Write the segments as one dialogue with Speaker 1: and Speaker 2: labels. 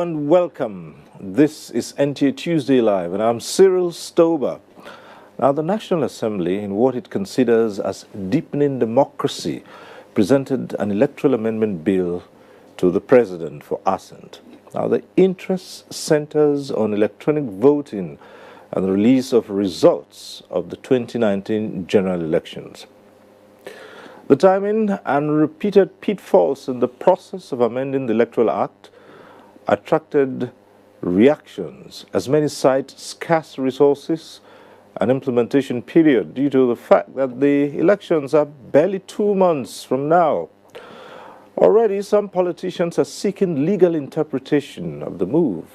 Speaker 1: and welcome. This is NTA Tuesday Live and I'm Cyril Stober. Now, the National Assembly, in what it considers as deepening democracy, presented an Electoral Amendment Bill to the President for assent. Now, the interest centers on electronic voting and the release of results of the 2019 general elections. The timing and repeated pitfalls in the process of amending the Electoral Act attracted reactions, as many cite scarce resources and implementation period due to the fact that the elections are barely 2 months from now. Already, some politicians are seeking legal interpretation of the move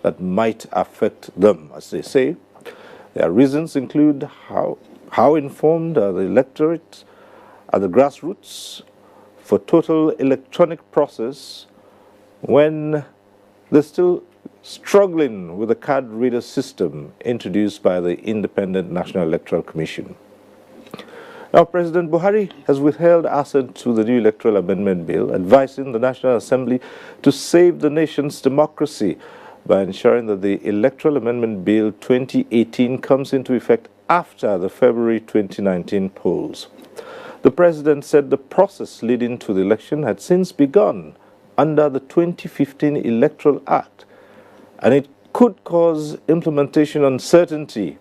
Speaker 1: that might affect them, as they say. Their reasons include how informed are the electorate at the grassroots for total electronic process when they're still struggling with the card reader system introduced by the Independent National Electoral Commission. Now, President Buhari has withheld assent to the new Electoral Amendment Bill, advising the National Assembly to save the nation's democracy by ensuring that the Electoral Amendment Bill 2018 comes into effect after the February 2019 polls. The President said the process leading to the election had since begun under the 2015 Electoral Act, and it could cause implementation uncertainty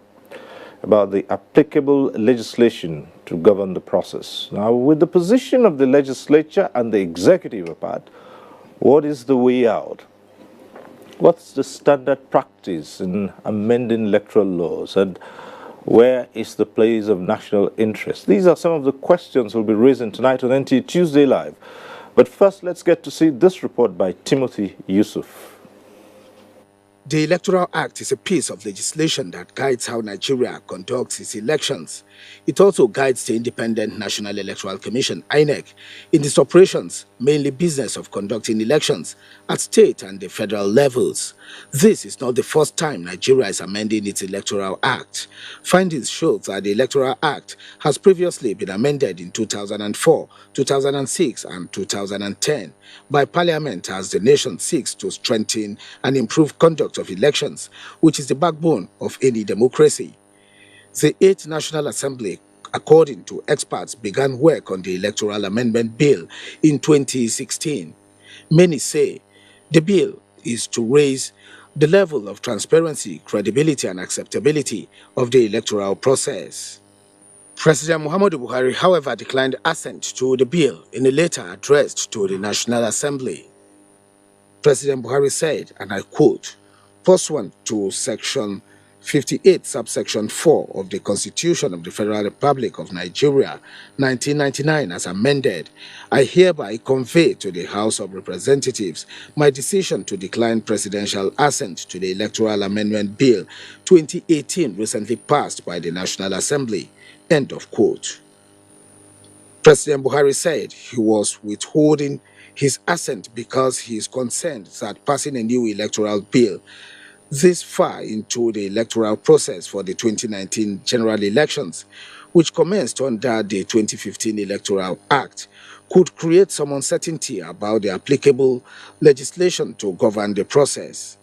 Speaker 1: about the applicable legislation to govern the process. Now, with the position of the legislature and the executive apart, what is the way out? What's the standard practice in amending electoral laws, and where is the place of national interest? These are some of the questions we'll be raising tonight on NTA Tuesday Live. But first, let's get to see this report by Timothy Yusuf.
Speaker 2: The Electoral Act is a piece of legislation that guides how Nigeria conducts its elections. It also guides the Independent National Electoral Commission, INEC, in its operations, mainly business of conducting elections at state and the federal levels. This is not the first time Nigeria is amending its Electoral Act. Findings show that the Electoral Act has previously been amended in 2004, 2006, and 2010 by Parliament as the nation seeks to strengthen and improve conduct of elections, which is the backbone of any democracy. The 8th National Assembly, according to experts, began work on the Electoral Amendment Bill in 2016. Many say the bill is to raise the level of transparency, credibility, and acceptability of the electoral process. President Muhammadu Buhari, however, declined assent to the bill in a letter addressed to the National Assembly. President Buhari said, and I quote, "Pursuant to Section 58, subsection 4 of the Constitution of the Federal Republic of Nigeria, 1999, as amended, I hereby convey to the House of Representatives my decision to decline presidential assent to the Electoral Amendment Bill 2018 recently passed by the National Assembly." End of quote. President Buhari said he was withholding his assent because he is concerned that passing a new electoral bill this far into the electoral process for the 2019 general elections, which commenced under the 2015 Electoral Act, could create some uncertainty about the applicable legislation to govern the process.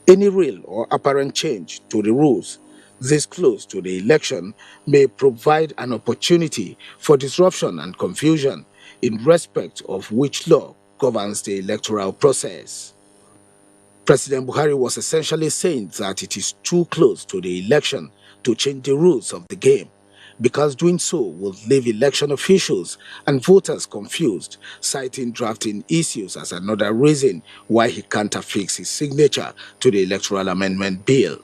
Speaker 2: Any real or apparent change to the rules this close to the election may provide an opportunity for disruption and confusion in respect of which law governs the electoral process. President Buhari was essentially saying that it is too close to the election to change the rules of the game, because doing so will leave election officials and voters confused, citing drafting issues as another reason why he can't affix his signature to the Electoral Amendment Bill.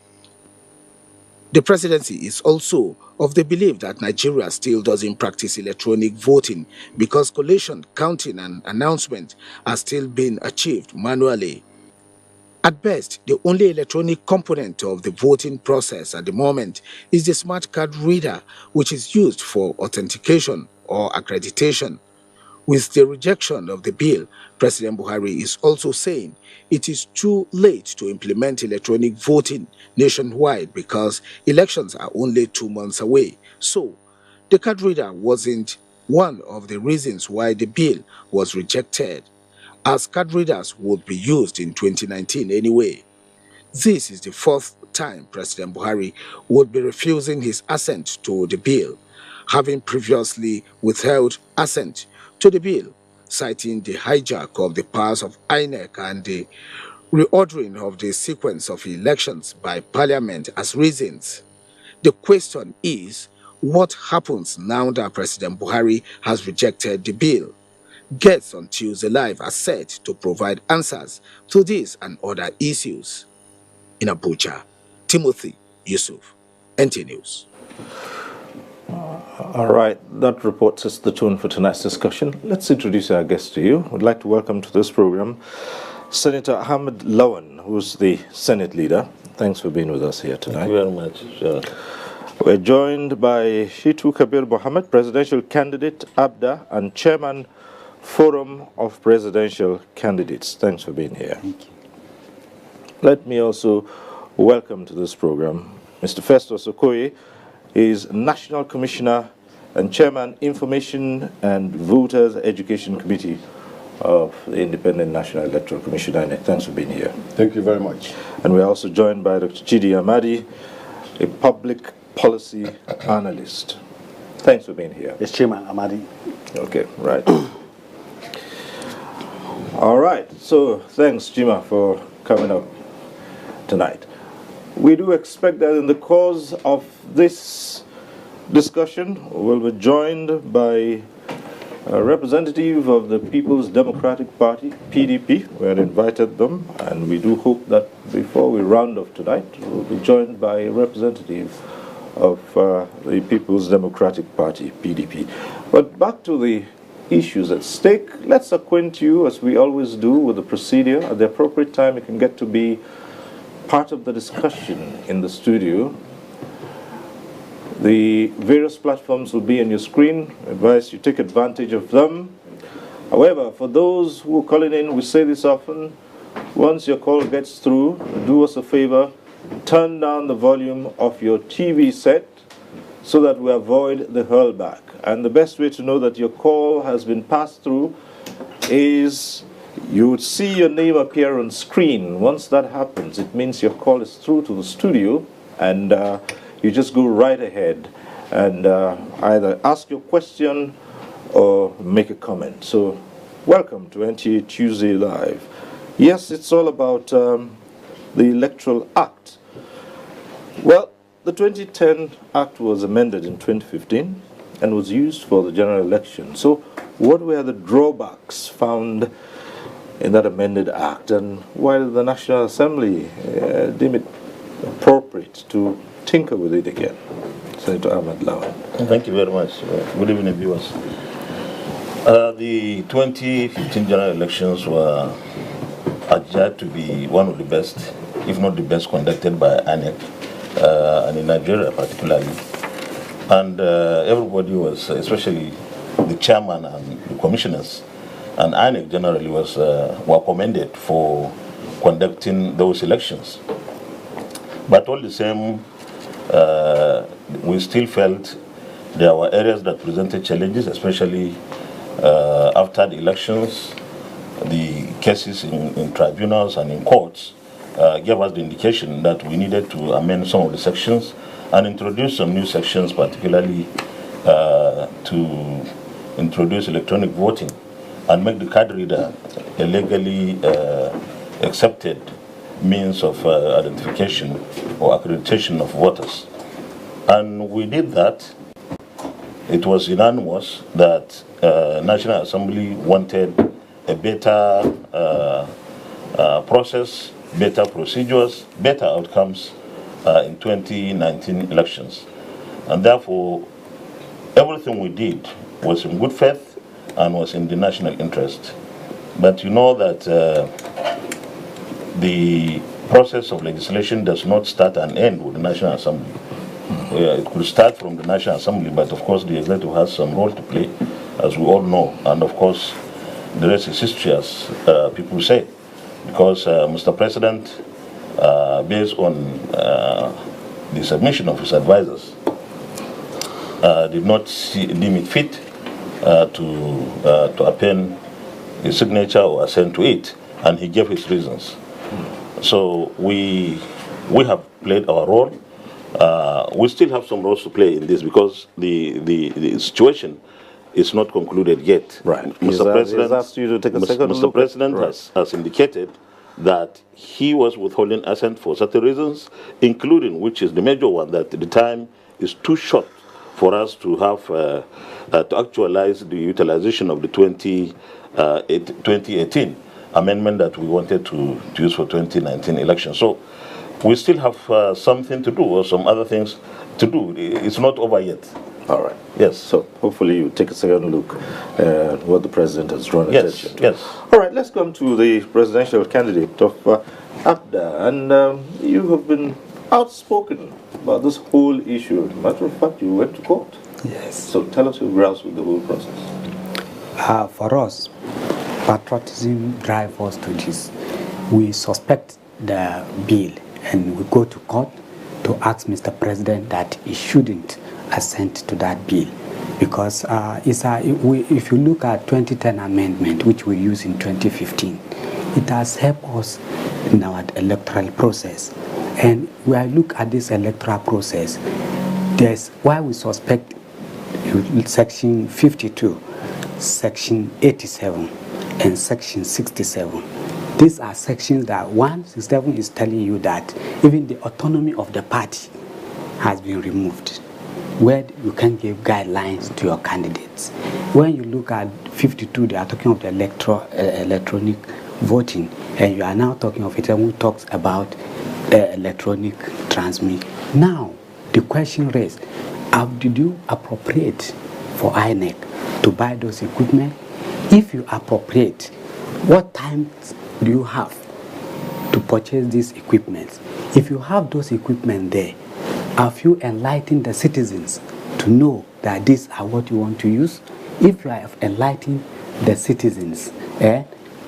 Speaker 2: The presidency is also of the belief that Nigeria still doesn't practice electronic voting because collation, counting, and announcement are still being achieved manually. At best, the only electronic component of the voting process at the moment is the smart card reader, which is used for authentication or accreditation. With the rejection of the bill, President Buhari is also saying it is too late to implement electronic voting nationwide because elections are only 2 months away. So, the card reader wasn't one of the reasons why the bill was rejected. as card readers would be used in 2019 anyway. This is the fourth time President Buhari would be refusing his assent to the bill, having previously withheld assent to the bill, citing the hijack of the powers of INEC and the reordering of the sequence of elections by Parliament as reasons. The question is, what happens now that President Buhari has rejected the bill? Guests on Tuesday Live are set to provide answers to these and other issues. In Abuja, Timothy Yusuf, NTA News.
Speaker 1: All right, that report sets the tone for tonight's discussion. Let's introduce our guest to you. We'd like to welcome to this program Senator Ahmed Lawan, who's the Senate leader. Thanks for being with us here tonight.
Speaker 3: Thank you very much. Sure.
Speaker 1: We're joined by Shitu Mohammed, presidential candidate, ABDA, and chairman, Forum of Presidential Candidates. Thanks for being here.
Speaker 3: Thank you.
Speaker 1: Let me also welcome to this program Mr. Festus Okoye. He is National Commissioner and Chairman, Information and Voters Education Committee of the Independent National Electoral Commission, INEC. Thanks for being here.
Speaker 4: Thank you very much.
Speaker 1: And we're also joined by Dr. Chidi Amadi, a public policy analyst. Thanks for being here.
Speaker 3: Yes, Chairman Amadi.
Speaker 1: Okay, right. All right, so thanks, Chima, for coming up tonight. We do expect that in the course of this discussion, we'll be joined by a representative of the People's Democratic Party, PDP. We had invited them, and we do hope that before we round off tonight, we'll be joined by a representative of the People's Democratic Party, PDP. But back to the issues at stake, let's acquaint you, as we always do, with the procedure. At the appropriate time, you can get to be part of the discussion in the studio. The various platforms will be on your screen. I advise you take advantage of them. However, for those who are calling in, we say this often, once your call gets through, do us a favor, turn down the volume of your TV set so that we avoid the hurlback. And the best way to know that your call has been passed through is you would see your name appear on screen. Once that happens, it means your call is through to the studio, and you just go right ahead and either ask your question or make a comment. So welcome to NTA Tuesday Live. Yes, it's all about the Electoral Act. Well, the 2010 Act was amended in 2015 and was used for the general election. So what were the drawbacks found in that amended Act, and why did the National Assembly deem it appropriate to tinker with it again? Senator Ahmed Lawan.
Speaker 3: Thank you very much. Good evening, viewers. The 2015 general elections were adjudged to be one of the best, if not the best, conducted by INEC, and in Nigeria particularly. And everybody was, especially the chairman and the commissioners, and INEC generally were commended for conducting those elections. But all the same, we still felt there were areas that presented challenges, especially after the elections. The cases in tribunals and in courts gave us the indication that we needed to amend some of the sections and introduce some new sections, particularly to introduce electronic voting and make the card reader a legally accepted means of identification or accreditation of voters. And we did that. It was unanimous that National Assembly wanted a better process, better procedures, better outcomes in 2019 elections. And therefore, everything we did was in good faith and was in the national interest. But you know that the process of legislation does not start and end with the National Assembly. It could start from the National Assembly, but of course the executive has some role to play, as we all know. And of course, the rest is history, as people say. Because Mr. President, based on the submission of his advisors, did not deem it fit to append his signature or assent to it, and he gave his reasons. So we have played our role. We still have some roles to play in this because the situation is not concluded yet.
Speaker 1: Right.
Speaker 3: Mr. President,
Speaker 1: asked you to take a second
Speaker 3: Mr.
Speaker 1: look
Speaker 3: President
Speaker 1: at,
Speaker 3: has indicated that he was withholding assent for certain reasons, including, which is the major one, that the time is too short for us to have to actualize the utilization of the 2018 amendment that we wanted to use for 2019 election. So we still have something to do, or some other things to do. It's not over yet.
Speaker 1: All right.
Speaker 3: Yes.
Speaker 1: So hopefully you take a second look at what the president has drawn attention to.
Speaker 3: Yes.
Speaker 1: All right, let's come to the presidential candidate of APDA. And you have been outspoken about this whole issue. As a matter of fact, you went to court.
Speaker 4: Yes.
Speaker 1: So tell us your grounds with the whole process.
Speaker 4: For us, patriotism drives us to this. We suspect the bill and we go to court to ask Mr. President that he shouldn't assent to that bill, because if you look at 2010 amendment, which we used in 2015, it has helped us in our electoral process. And when I look at this electoral process, there's why we suspect section 52, section 87, and section 67. These are sections that 167 is telling you that even the autonomy of the party has been removed, where you can give guidelines to your candidates. When you look at 52, they are talking of the electronic voting, and you are now talking of it, and who talks about electronic transmit. Now, the question raised, did you appropriate for INEC to buy those equipment? If you appropriate, what time do you have to purchase these equipment? If you have those equipment there, have you enlightened the citizens to know that these are what you want to use? If you have enlightened the citizens, where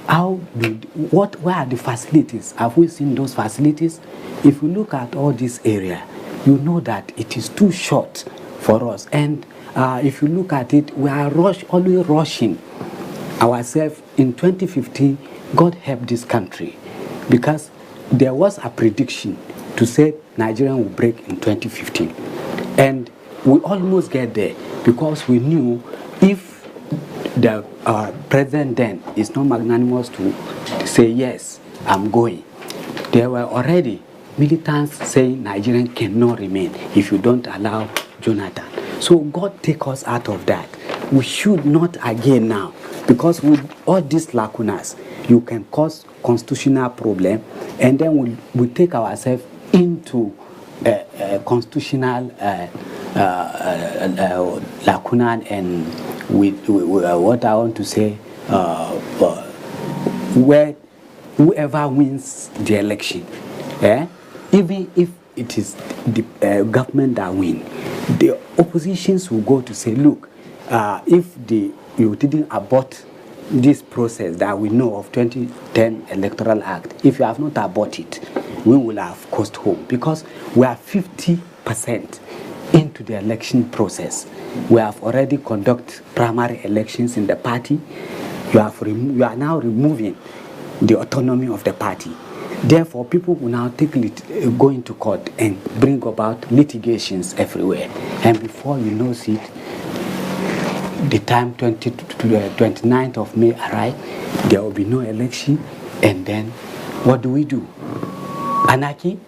Speaker 4: are the facilities? Have we seen those facilities? If you look at all this area, you know that it is too short for us. And if you look at it, we are always rushing ourselves. In 2015, God help this country, because there was a prediction to say Nigeria will break in 2015. And we almost get there, because we knew if the president then is not magnanimous to say, yes, I'm going, there were already militants saying Nigeria cannot remain if you don't allow Jonathan. So God take us out of that. We should not again now, because with all these lacunas, you can cause constitutional problem, and then we take ourselves into constitutional lacuna, and what I want to say, where whoever wins the election, even if it is the government that wins, the oppositions will go to say, look, if you didn't abort this process that we know of 2010 Electoral Act, if you have not aborted it, we will have cost home, because we are 50% into the election process. We have already conducted primary elections in the party. You are now removing the autonomy of the party. Therefore, people will now go into court and bring about litigations everywhere. And before you know it, the time 29th of May arrive, there will be no election, and then what do? Anarchy.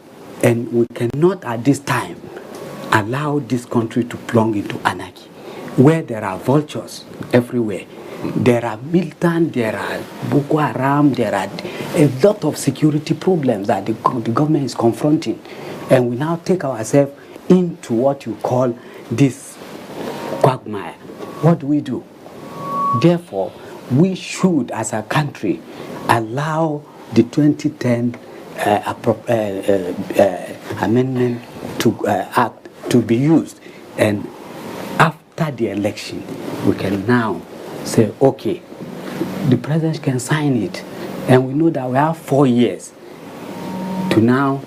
Speaker 4: And we cannot at this time allow this country to plunge into anarchy, where there are vultures everywhere. There are militants, there are Boko Haram, there are a lot of security problems that the government is confronting. And we now take ourselves into what you call this quagmire. What do? Therefore, we should, as a country, allow the 2010 amendment to act to be used, and after the election, we can now say, okay, the president can sign it, and we know that we have 4 years to now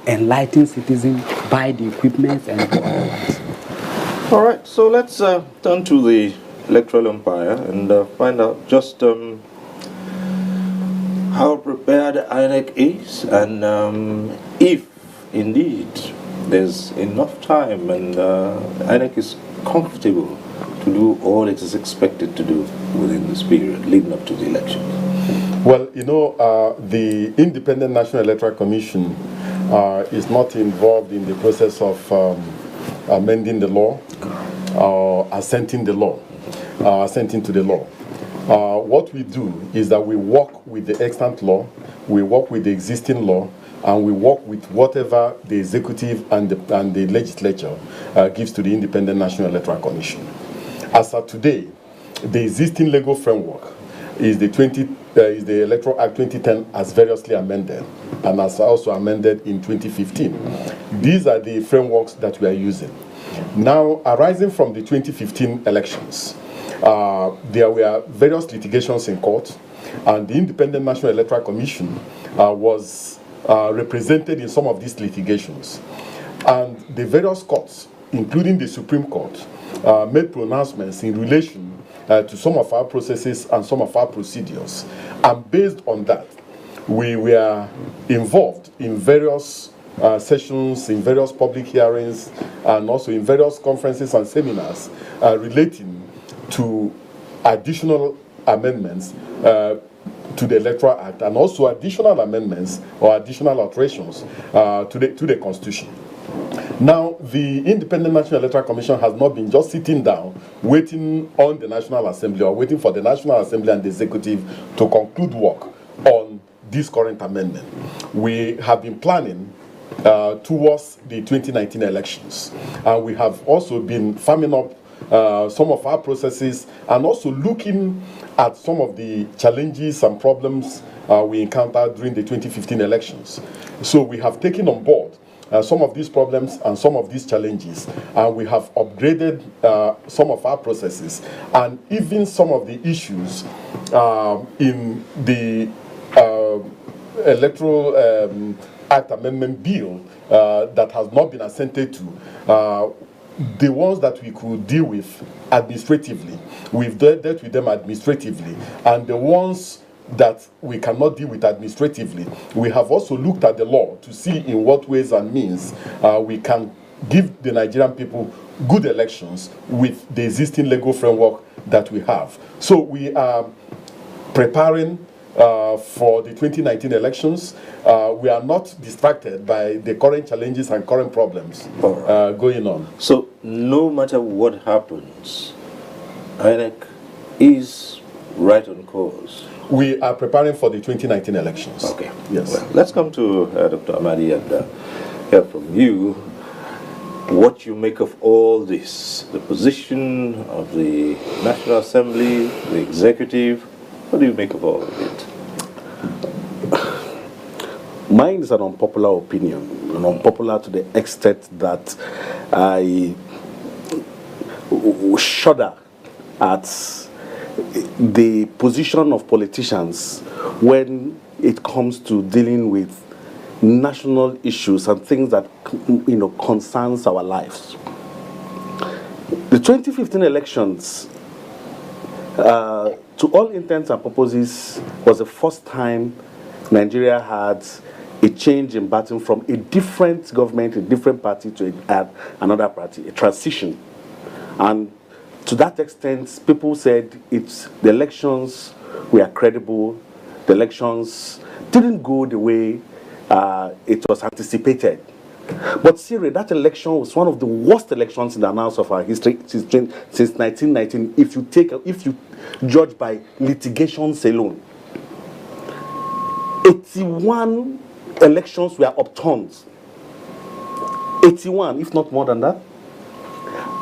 Speaker 4: enlighten citizens, buy the equipment, and do all that.
Speaker 1: All right, so let's turn to the electoral umpire and find out just how prepared INEC is, and if indeed there's enough time and INEC is comfortable to do all it is expected to do within this period leading up to the election.
Speaker 5: Well, you know, the Independent National Electoral Commission is not involved in the process of amending the law or assenting the law, assenting to the law. What we do is that we work with the extant law, we work with the existing law, and we work with whatever the executive and the legislature gives to the Independent National Electoral Commission. As of today, the existing legal framework is the Electoral Act 2010 as variously amended, and as also amended in 2015. These are the frameworks that we are using. Now, arising from the 2015 elections, there were various litigations in court, and the Independent National Electoral Commission was represented in some of these litigations. And the various courts, including the Supreme Court, made pronouncements in relation to some of our processes and some of our procedures. And based on that, we were involved in various sessions, in various public hearings, and also in various conferences and seminars relating to additional amendments to the Electoral Act, and also additional amendments or additional alterations to the Constitution. Now, the Independent National Electoral Commission has not been just sitting down, waiting on the National Assembly or waiting for the National Assembly and the Executive to conclude work on this current amendment. We have been planning towards the 2019 elections, and we have also been firming up some of our processes and also looking at some of the challenges and problems we encountered during the 2015 elections. So we have taken on board some of these problems and some of these challenges, and we have upgraded some of our processes, and even some of the issues in the Electoral Act Amendment Bill that has not been assented to. The ones that we could deal with administratively, we've dealt with them administratively, and the ones that we cannot deal with administratively, we have also looked at the law to see in what ways and means we can give the Nigerian people good elections with the existing legal framework that we have. So we are preparing for the 2019 elections. We are not distracted by the current challenges and current problems going on.
Speaker 1: So no matter what happens, INEC is right on course.
Speaker 5: We are preparing for the 2019 elections.
Speaker 1: Okay.
Speaker 5: Yes.
Speaker 1: Well, let's come to Dr. Amadi and hear from you what you make of all this, the position of the National Assembly, the executive. What do you make of all of it?
Speaker 6: Mine is an unpopular opinion, and unpopular to the extent that I shudder at the position of politicians when it comes to dealing with national issues and things that concerns our lives. The 2015 elections, to all intents and purposes, was the first time Nigeria had a change in battle from a different government, a different party to another party, a transition. And to that extent, people said the elections were credible, the elections didn't go the way it was anticipated. But Cyril, that election was one of the worst elections in the annals of our history since 1919, if you judge by litigations alone. 81 elections were upturned. 81, if not more than that.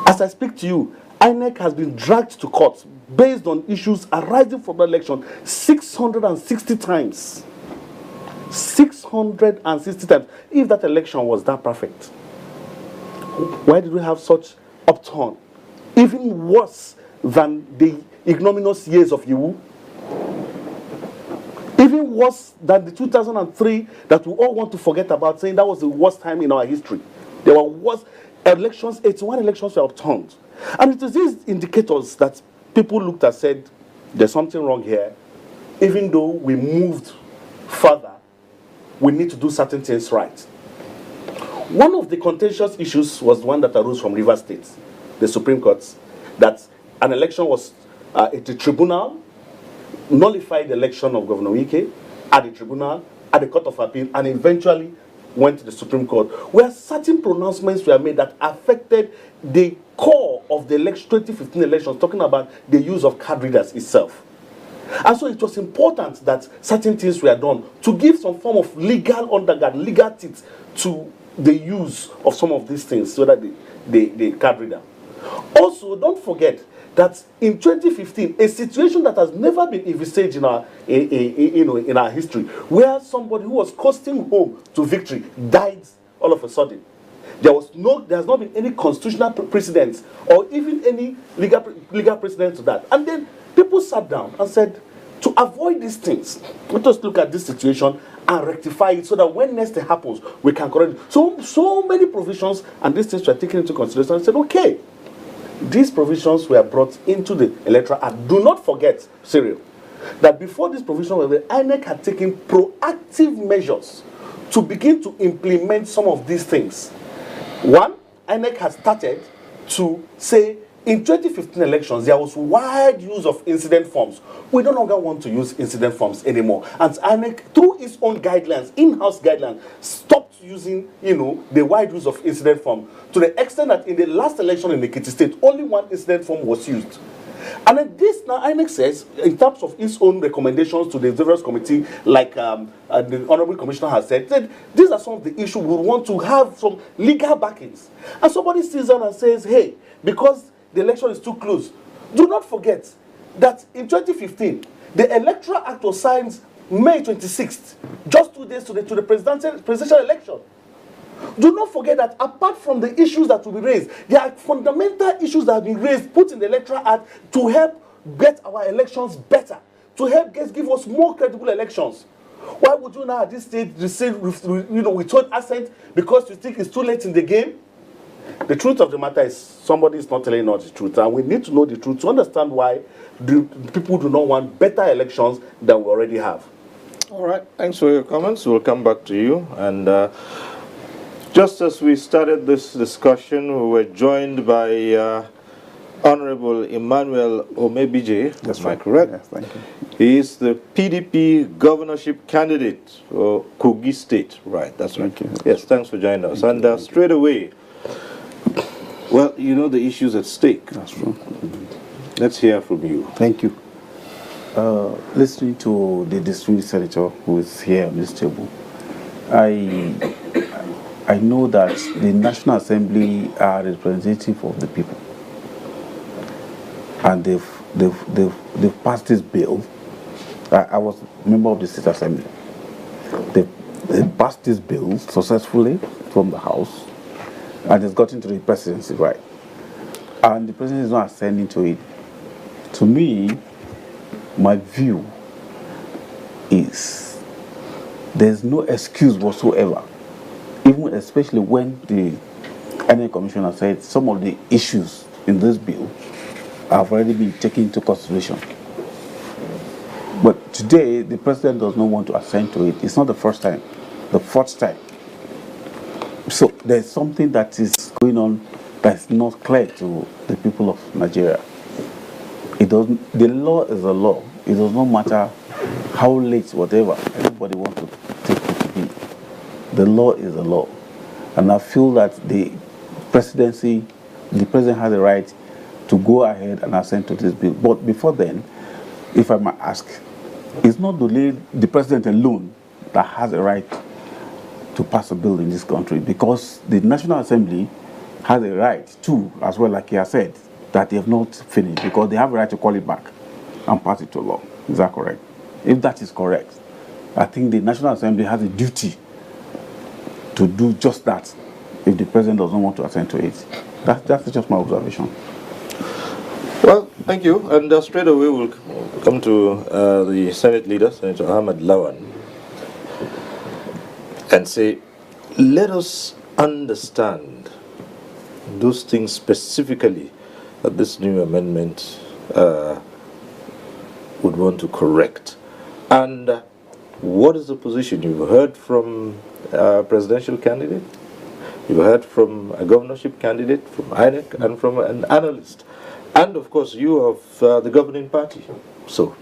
Speaker 6: As I speak to you, INEC has been dragged to court based on issues arising from the election 660 times. 660 times. If that election was that perfect, why did we have such upturn? Even worse than the ignominious years of Yiwu. Even worse than the 2003 that we all want to forget about, saying that was the worst time in our history. There were worse elections, 81 elections were upturned. And it is these indicators that people looked and said, there's something wrong here, even though we moved further, we need to do certain things right. One of the contentious issues was one that arose from Rivers State, the Supreme Court, that an election was the tribunal nullified the election of Governor Wike at the tribunal, at the Court of Appeal, and eventually went to the Supreme Court, where certain pronouncements were made that affected the core of the 2015 elections, talking about the use of card readers itself. And so it was important that certain things were done to give some form of legal undergird, legal teeth to the use of some of these things, so that the card reader. Also, don't forget that in 2015, a situation that has never been envisaged in our history, where somebody who was coasting home to victory died all of a sudden. There has not been any constitutional precedent or even any legal precedent to that. And then people sat down and said, to avoid these things, let us look at this situation and rectify it so that when next thing happens, we can correct it. So many provisions and these things were taken into consideration and said, okay, these provisions were brought into the Electoral Act. Do not forget, Cyril, that before this provision, the INEC had taken proactive measures to begin to implement some of these things. One, INEC has started to say, in 2015 elections, there was wide use of incident forms. We no longer want to use incident forms anymore. And INEC, through its own guidelines, in-house guidelines, stopped using, the wide use of incident form, to the extent that in the last election in Ekiti State, only one incident form was used. And then this now INEC says, in terms of its own recommendations to the various committee, like the Honorable Commissioner has said, that these are some of the issues we want to have some legal backings. And somebody sits down and says, hey, because the election is too close, do not forget that in 2015, the Electoral Act was signed May 26th, just 2 days to the presidential election. Do not forget that apart from the issues that will be raised, there are fundamental issues that have been raised, put in the Electoral Act to help get our elections better, to help give us more credible elections. Why would you now at this stage withhold assent because you think it's too late in the game? The truth of the matter is somebody is not telling us the truth, and we need to know the truth to understand why people do not want better elections than we already have.
Speaker 1: All right, thanks for your comments. We'll come back to you. And just as we started this discussion, we were joined by Honorable Emmanuel Omebije. That's my correct?
Speaker 7: Yes, thank you.
Speaker 1: He is the PDP governorship candidate for Kogi State. Right, that's right. Yes, thanks for joining us. And straight away, well, you know the issues at stake.
Speaker 7: That's true.
Speaker 1: Let's hear from you.
Speaker 7: Thank you. Listening to the distinguished senator who is here on this table, I know that the National Assembly are representative of the people, and they've passed this bill. I was a member of the State Assembly. They passed this bill successfully from the House, and it's gotten to the presidency, right? And the president is not ascending to it. To me, my view is there's no excuse whatsoever, even especially when the NTA Commissioner said some of the issues in this bill have already been taken into consideration. But today, the president does not want to assent to it. It's not the first time, the fourth time. So there's something that is going on that's not clear to the people of Nigeria. The law is a law. It does not matter how late, whatever, everybody wants to take it to be. The law is a law. And I feel that the president has the right to go ahead and assent to this bill. But before then, if I might ask, it's not the president alone that has a right to pass a bill in this country, because the National Assembly has a right too, as well, like he has said, that they have not finished, because they have a right to call it back and pass it to law. Is that correct? If that is correct, I think the National Assembly has a duty to do just that if the president does not want to assent to it. That's just my observation.
Speaker 1: Well, thank you. And straight away we'll come to the Senate leader, Senator Ahmed Lawan, and say, let us understand those things specifically that this new amendment would want to correct. And what is the position? You've heard from a presidential candidate, you've heard from a governorship candidate, from INEC, and from an analyst. And of course, you of the governing party. So,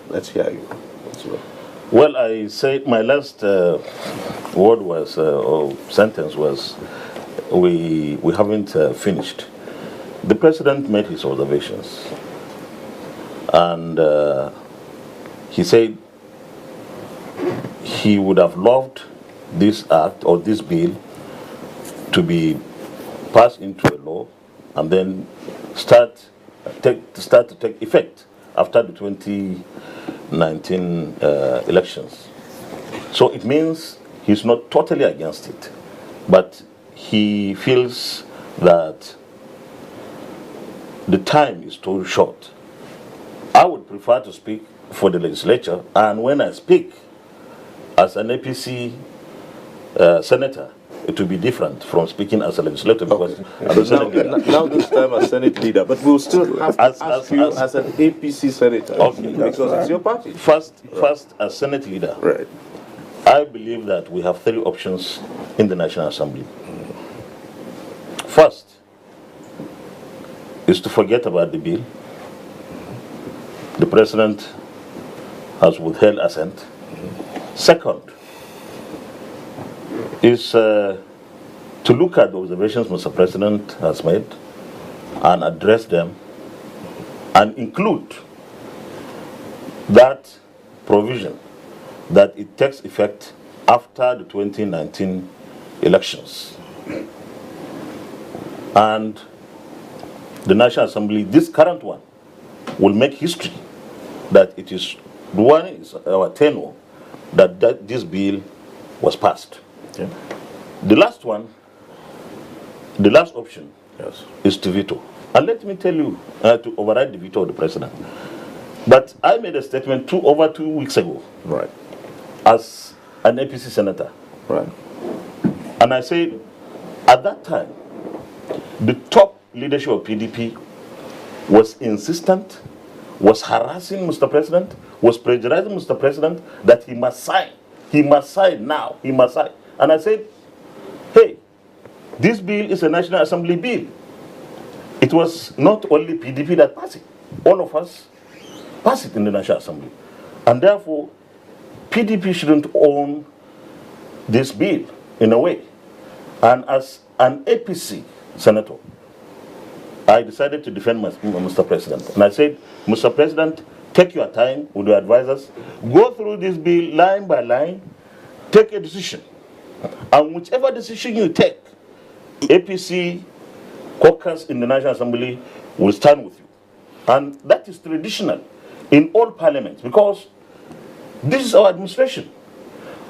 Speaker 1: let's hear you as well.
Speaker 3: Well, I said my last word was, or sentence was, we haven't finished. The president made his observations, and he said he would have loved this act or this bill to be passed into a law and then start to take effect after the 2019 elections. So it means he's not totally against it, but he feels that the time is too short. I would prefer to speak for the legislature, and when I speak as an APC senator, it will be different from speaking as a legislator, because I'm a Senate leader.
Speaker 1: Now this time as Senate leader, but we'll still have to ask you as an APC senator,
Speaker 3: Okay.
Speaker 1: because it's your party.
Speaker 3: First, as Senate leader,
Speaker 1: Right.
Speaker 3: I believe that we have three options in the National Assembly. First is to forget about the bill. The president has withheld assent. Second is to look at the observations Mr. President has made and address them and include that provision that it takes effect after the 2019 elections. And the National Assembly, this current one, will make history that it is the one is our tenure that this bill was passed.
Speaker 1: Okay.
Speaker 3: The last one, the last option,
Speaker 1: Yes.
Speaker 3: is to veto. And let me tell you, to override the veto of the president. But I made a statement over 2 weeks ago
Speaker 1: Right.
Speaker 3: as an APC senator.
Speaker 1: Right.
Speaker 3: And I said, at that time, the top leadership of PDP was insistent, was harassing Mr. President, was pressurizing Mr. President that he must sign. He must sign now. He must sign. And I said, hey, this bill is a National Assembly bill. It was not only PDP that passed it. All of us passed it in the National Assembly. And therefore, PDP shouldn't own this bill in a way. And as an APC senator, I decided to defend Mr. President. And I said, Mr. President, take your time with your advisors, go through this bill line by line, take a decision. And whichever decision you take, APC caucus in the National Assembly will stand with you. And that is traditional in all parliaments, because this is our administration.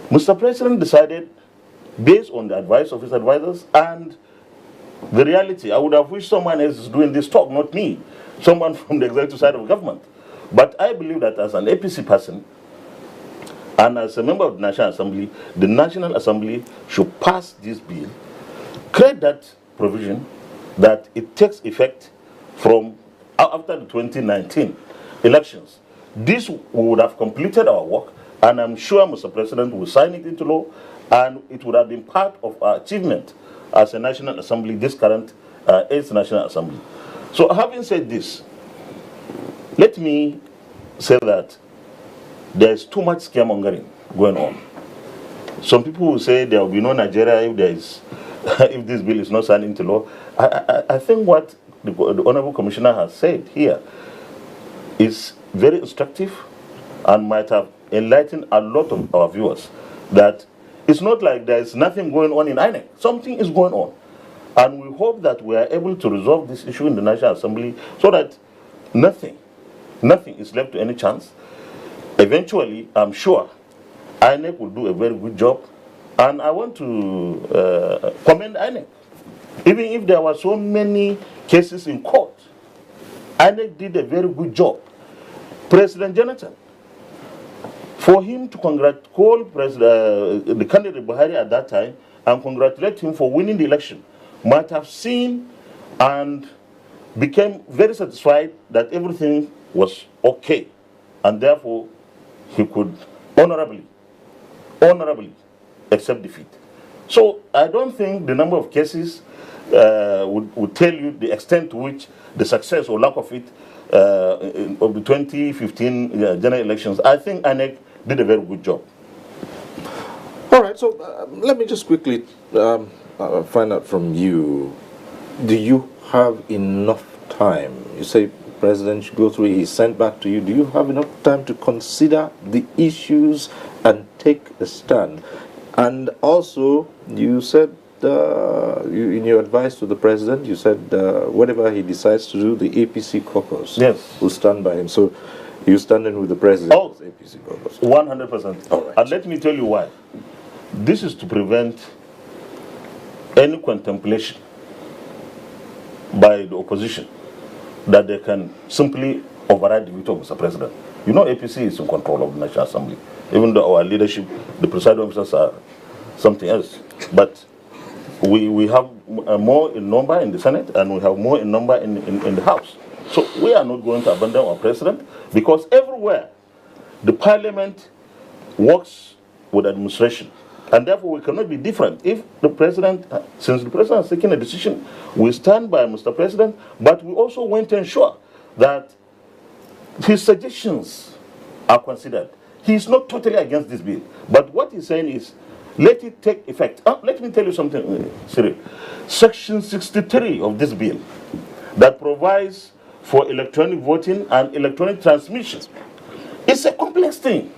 Speaker 3: Mr. President decided, based on the advice of his advisors and the reality, I would have wished someone else is doing this talk, not me, someone from the executive side of government. But I believe that as an APC person and as a member of the National Assembly, the National Assembly should pass this bill, create that provision that it takes effect from after the 2019 elections. This would have completed our work, and I'm sure Mr. President will sign it into law, and it would have been part of our achievement as a National Assembly, this current 8th National Assembly. So having said this, let me say that there is too much scaremongering going on. Some people will say there will be no Nigeria if there is, if this bill is not signed into law. I think what the Honorable Commissioner has said here is very instructive and might have enlightened a lot of our viewers that it's not like there is nothing going on in INEC. Something is going on. And we hope that we are able to resolve this issue in the National Assembly so that nothing is left to any chance. Eventually, I'm sure INEC will do a very good job. And I want to commend INEC. Even if there were so many cases in court, INEC did a very good job. President Jonathan, for him to call the candidate Buhari at that time and congratulate him for winning the election, might have seen and became very satisfied that everything was okay, and therefore he could honorably honorably accept defeat. So I don't think the number of cases would tell you the extent to which the success or lack of it of the 2015 general elections. I think INEC did a very good job.
Speaker 1: All right, so let me just quickly find out from you. Do you have enough time? You say President should go through, he's sent back to you. Do you have enough time to consider the issues and take a stand? And also, you said in your advice to the President, you said whatever he decides to do, the APC caucus will stand by him. So you standing with the President's APC caucus?
Speaker 3: 100%.
Speaker 1: All right.
Speaker 3: And let me tell you why. This is to prevent any contemplation by the opposition that they can simply override the veto of Mr. President. You know, APC is in control of the National Assembly. Even though our leadership, the presiding officers are something else. But we have more in number in the Senate and we have more in number in the House. So we are not going to abandon our president, because everywhere the parliament works with administration. And therefore we cannot be different. If the president, since the president has taken a decision, we stand by Mr. President, but we also want to ensure that his suggestions are considered. He is not totally against this bill, but what he's saying is, let it take effect. Let me tell you something, Cyril. Section 63 of this bill that provides for electronic voting and electronic transmissions, it's a complex thing.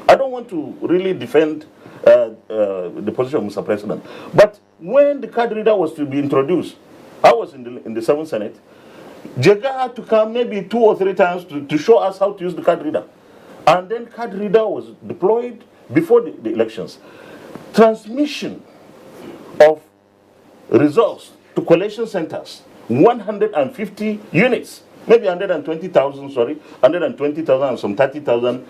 Speaker 3: I don't want to really defend the position of Mr. President, but when the card reader was to be introduced, I was in the 7th Senate. Jega had to come maybe 2 or 3 times to show us how to use the card reader. And then card reader was deployed before the elections. Transmission of results to collection centers, 150 units, maybe 120,000, 120,000 and some 30,000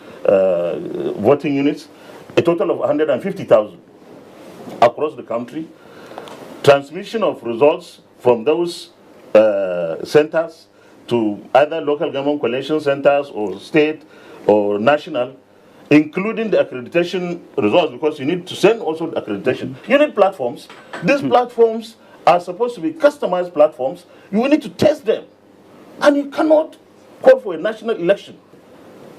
Speaker 3: voting units, a total of 150,000 across the country. Transmission of results from those centers to either local government collection centers or state or national, including the accreditation results, because you need to send also the accreditation. You need platforms. These platforms are supposed to be customized platforms. You will need to test them. And you cannot call for a national election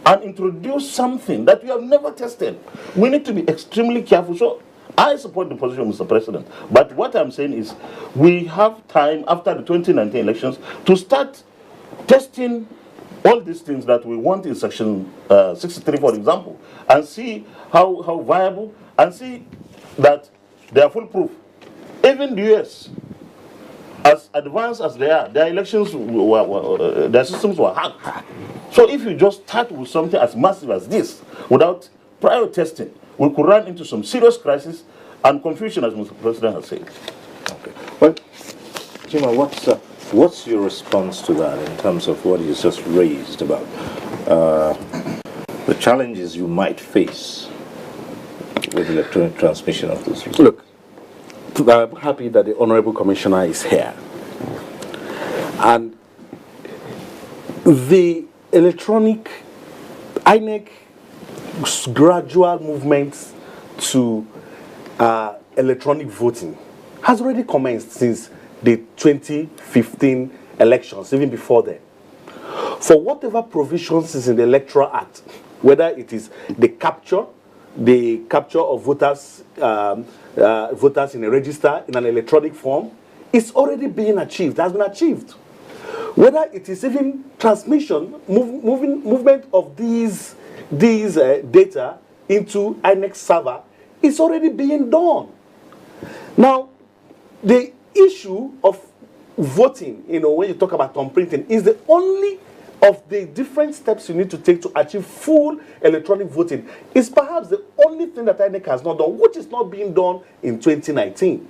Speaker 3: and introduce something that we have never tested. We need to be extremely careful. So I support the position of Mr. President. But what I'm saying is we have time after the 2019 elections to start testing all these things that we want in Section 63, for example, and see how viable, and see that they are foolproof. Even the US, as advanced as they are, their elections, their systems were hacked. So if you just start with something as massive as this, without prior testing, we could run into some serious crisis and confusion, as Mr. President has said.
Speaker 1: Okay. Well, Chima, what's your response to that in terms of what you just raised about the challenges you might face with electronic transmission of this results?
Speaker 6: Look, I'm happy that the Honorable Commissioner is here. And the electronic, INEC's gradual movement to electronic voting has already commenced since the 2015 elections, even before then. For whatever provisions is in the Electoral Act, whether it is the capture of voters in a register in an electronic form, it's already being achieved, has been achieved. Whether it is even transmission, movement of these data into INEC server, it's already being done. Now, the issue of voting, when you talk about thumbprinting, is the only of the different steps you need to take to achieve full electronic voting. Is perhaps the only thing that INEC has not done, which is not being done in 2019.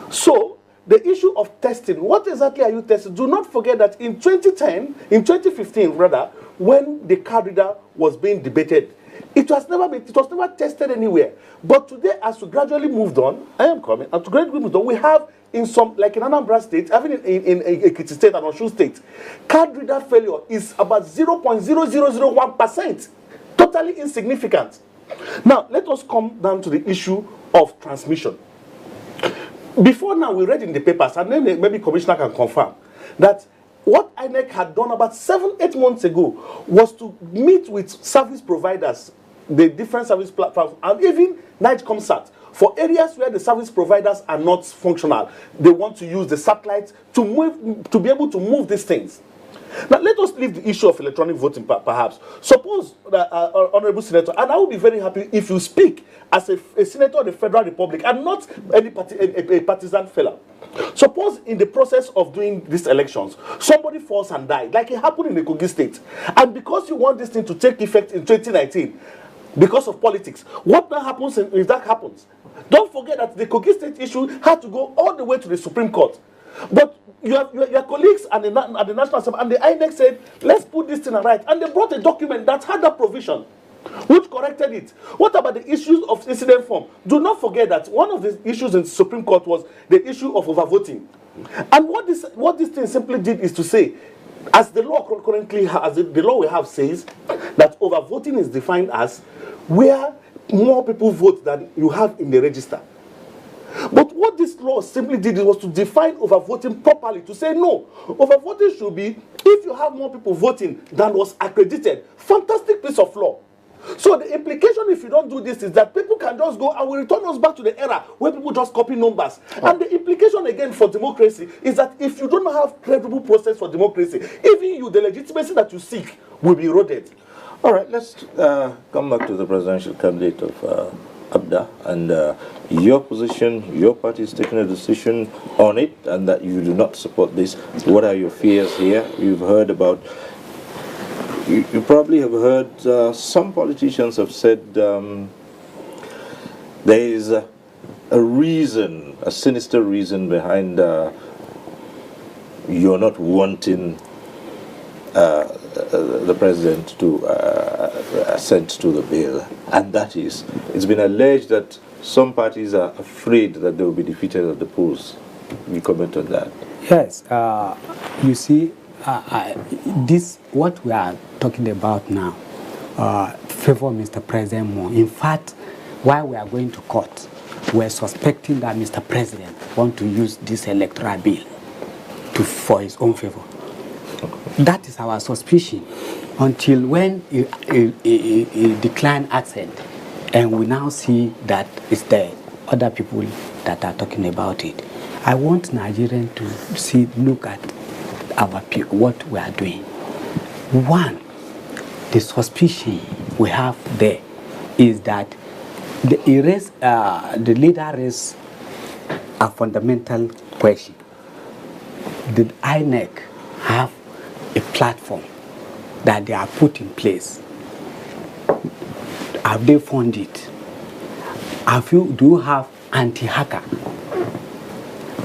Speaker 6: So, the issue of testing, what exactly are you testing? Do not forget that in 2015 rather, when the card reader was being debated, it was never tested anywhere. But today, as we gradually moved on, we have in some, like in Anambra State, even in Ekiti State and Osun State, card reader failure is about 0.0001%. Totally insignificant. Now, let us come down to the issue of transmission. Before now, we read in the papers, and then maybe Commissioner can confirm, that what INEC had done about 7-8 months ago was to meet with service providers, the different service platforms, and even night concert for areas where the service providers are not functional. They want to use the satellites to move, to be able to move these things. Now, let us leave the issue of electronic voting, perhaps. Suppose, Honorable Senator, and I will be very happy if you speak as a senator of the Federal Republic and not any a partisan fellow. Suppose in the process of doing these elections, somebody falls and died, like it happened in the Kogi state. And because you want this thing to take effect in 2019, because of politics, what now happens if that happens? Don't forget that the Kogi state issue had to go all the way to the Supreme Court. But your colleagues at the National Assembly and the INEC said, let's put this thing right. And they brought a document that had that provision, which corrected it. What about the issues of incident form? Do not forget that one of the issues in the Supreme Court was the issue of overvoting. And what this thing simply did is to say, as the law currently has, the law we have says that overvoting is defined as where more people vote than you have in the register. But what this law simply did was to define overvoting properly, to say no, overvoting should be if you have more people voting than was accredited. Fantastic piece of law. So the implication if you don't do this is that people can just go and will return us back to the era where people just copy numbers. And the implication again for democracy is that if you don't have credible process for democracy, even you, the legitimacy that you seek will be eroded.
Speaker 1: All right, let's come back to the presidential candidate of Abda, and your position. Your party is taking a decision on it, and that you do not support this. What are your fears here? You've heard about. You probably have heard some politicians have said there is a reason, a sinister reason behind you're not wanting the president to assent to the bill, and that is, it's been alleged that some parties are afraid that they will be defeated at the polls. You comment on that?
Speaker 4: Yes, you see, this what we are talking about now favor Mr. President more. In fact, while we are going to court, we are suspecting that Mr. President wants to use this electoral bill for his own favor. That is our suspicion until when he declined accent, and we now see that it's the other people that are talking about it. I want Nigerians to look at our people, what we are doing. One, the suspicion we have there is that the leader raised a fundamental question. Did INEC have a platform that they are put in place? Have they funded it? Do you have anti-hacker?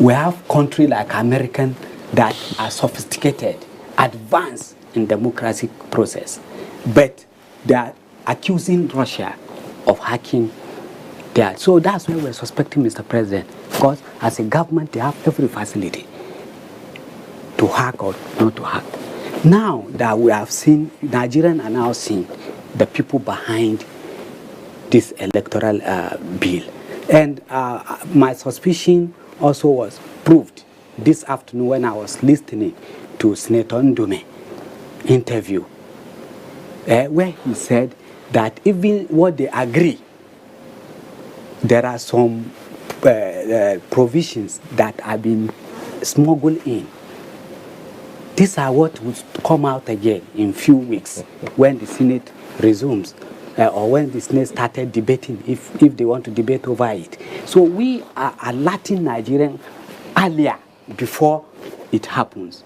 Speaker 4: We have countries like American that are sophisticated, advanced in democratic process, but they are accusing Russia of hacking there. So that's why we're suspecting Mr. President, because as a government they have every facility to hack or not to hack. Now that we have seen, Nigerians are now seeing the people behind this electoral bill. And my suspicion also was proved this afternoon when I was listening to Senator Ndume interview, where he said that even what they agree, there are some provisions that have been smuggled in. These are what will come out again in few weeks when the Senate resumes, or when the Senate started debating, if they want to debate over it. So we are alerting Nigerians earlier before it happens.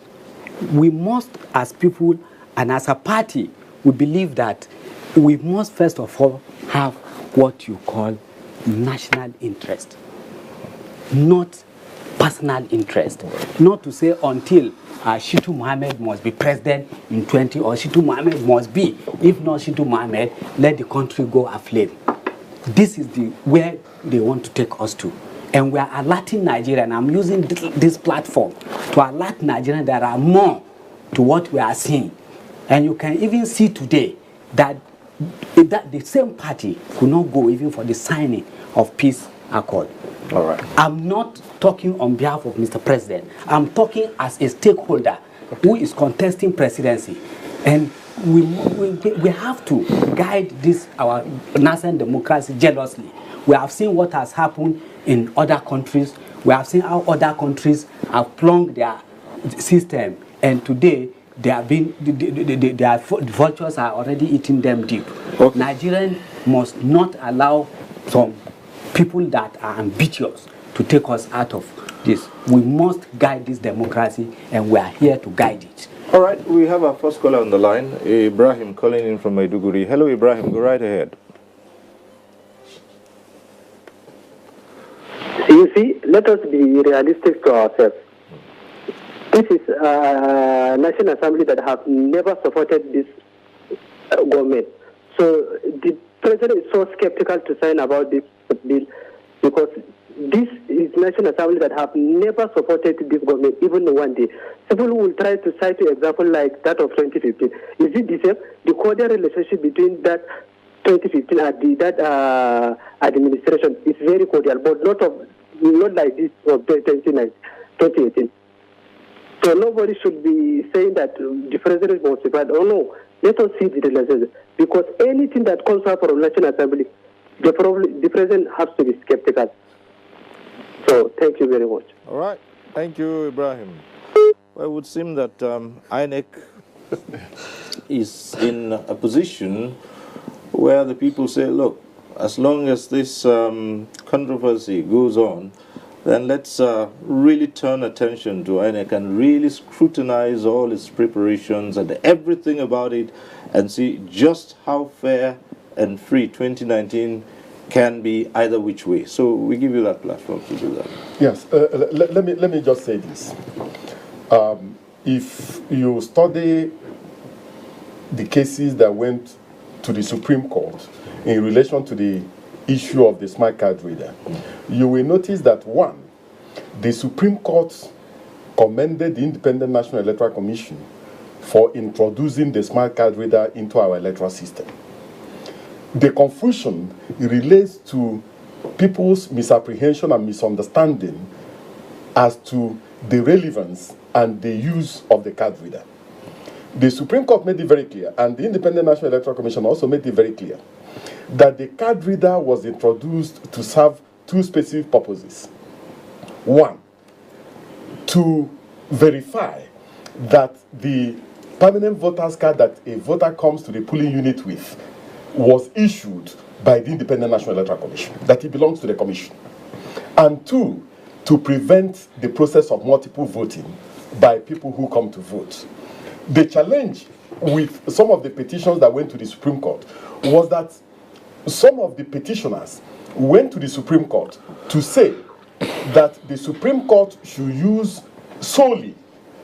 Speaker 4: We must, as people and as a party, we believe that we must first of all have what you call national interest, not personal interest. Not to say until Shitu Mohammed must be president in 20, or Shitu Mohammed must be. If not Shitu Mohammed, let the country go aflame. This is where they want to take us to. And we are alerting Nigeria, and I'm using this platform to alert Nigeria there are more to what we are seeing. And you can even see today that that the same party could not go even for the signing of peace accord.
Speaker 1: All right.
Speaker 4: I'm not talking on behalf of Mr. President. I'm talking as a stakeholder who is contesting presidency. And we have to guide this, our nascent democracy, jealously. We have seen what has happened in other countries. We have seen how other countries have plumbed their system. And today, they have been, their vultures are already eating them deep.
Speaker 1: Okay.
Speaker 4: Nigerians must not allow some people that are ambitious to take us out of this. We must guide this democracy, and we are here to guide it.
Speaker 1: All right, we have our first caller on the line, Ibrahim calling in from Maiduguri. Hello, Ibrahim, go right ahead.
Speaker 8: You see, let us be realistic to ourselves. This is a National Assembly that have never supported this government. So the President is so skeptical to sign about this bill because this is National Assembly that have never supported this government even one day. People will try to cite an example like that of 2015. Is it the same? The cordial relationship between that 2015 and that administration is very cordial, but not like this of 2018. So nobody should be saying that the President was bad. Oh no, let us see the relationship. Because anything that comes out from National Assembly, the President has to be skeptical. So thank you very much.
Speaker 1: All right, thank you, Ibrahim. Well, it would seem that INEC is in a position where the people say, look, as long as this controversy goes on, then let's really turn attention to INEC and really scrutinize all its preparations and everything about it and see just how fair and free 2019 can be either which way. So we give you that platform to do that.
Speaker 5: Yes, let me just say this. If you study the cases that went to the Supreme Court in relation to the issue of the smart card reader, you will notice that one, the Supreme Court commended the Independent National Electoral Commission for introducing the smart card reader into our electoral system. The confusion relates to people's misapprehension and misunderstanding as to the relevance and the use of the card reader. The Supreme Court made it very clear, and the Independent National Electoral Commission also made it very clear, that the card reader was introduced to serve two specific purposes. One, to verify that the permanent voter's card that a voter comes to the polling unit with was issued by the Independent National Electoral Commission, that it belongs to the Commission. And two, to prevent the process of multiple voting by people who come to vote. The challenge with some of the petitions that went to the Supreme Court was that some of the petitioners went to the Supreme Court to say that the Supreme Court should use solely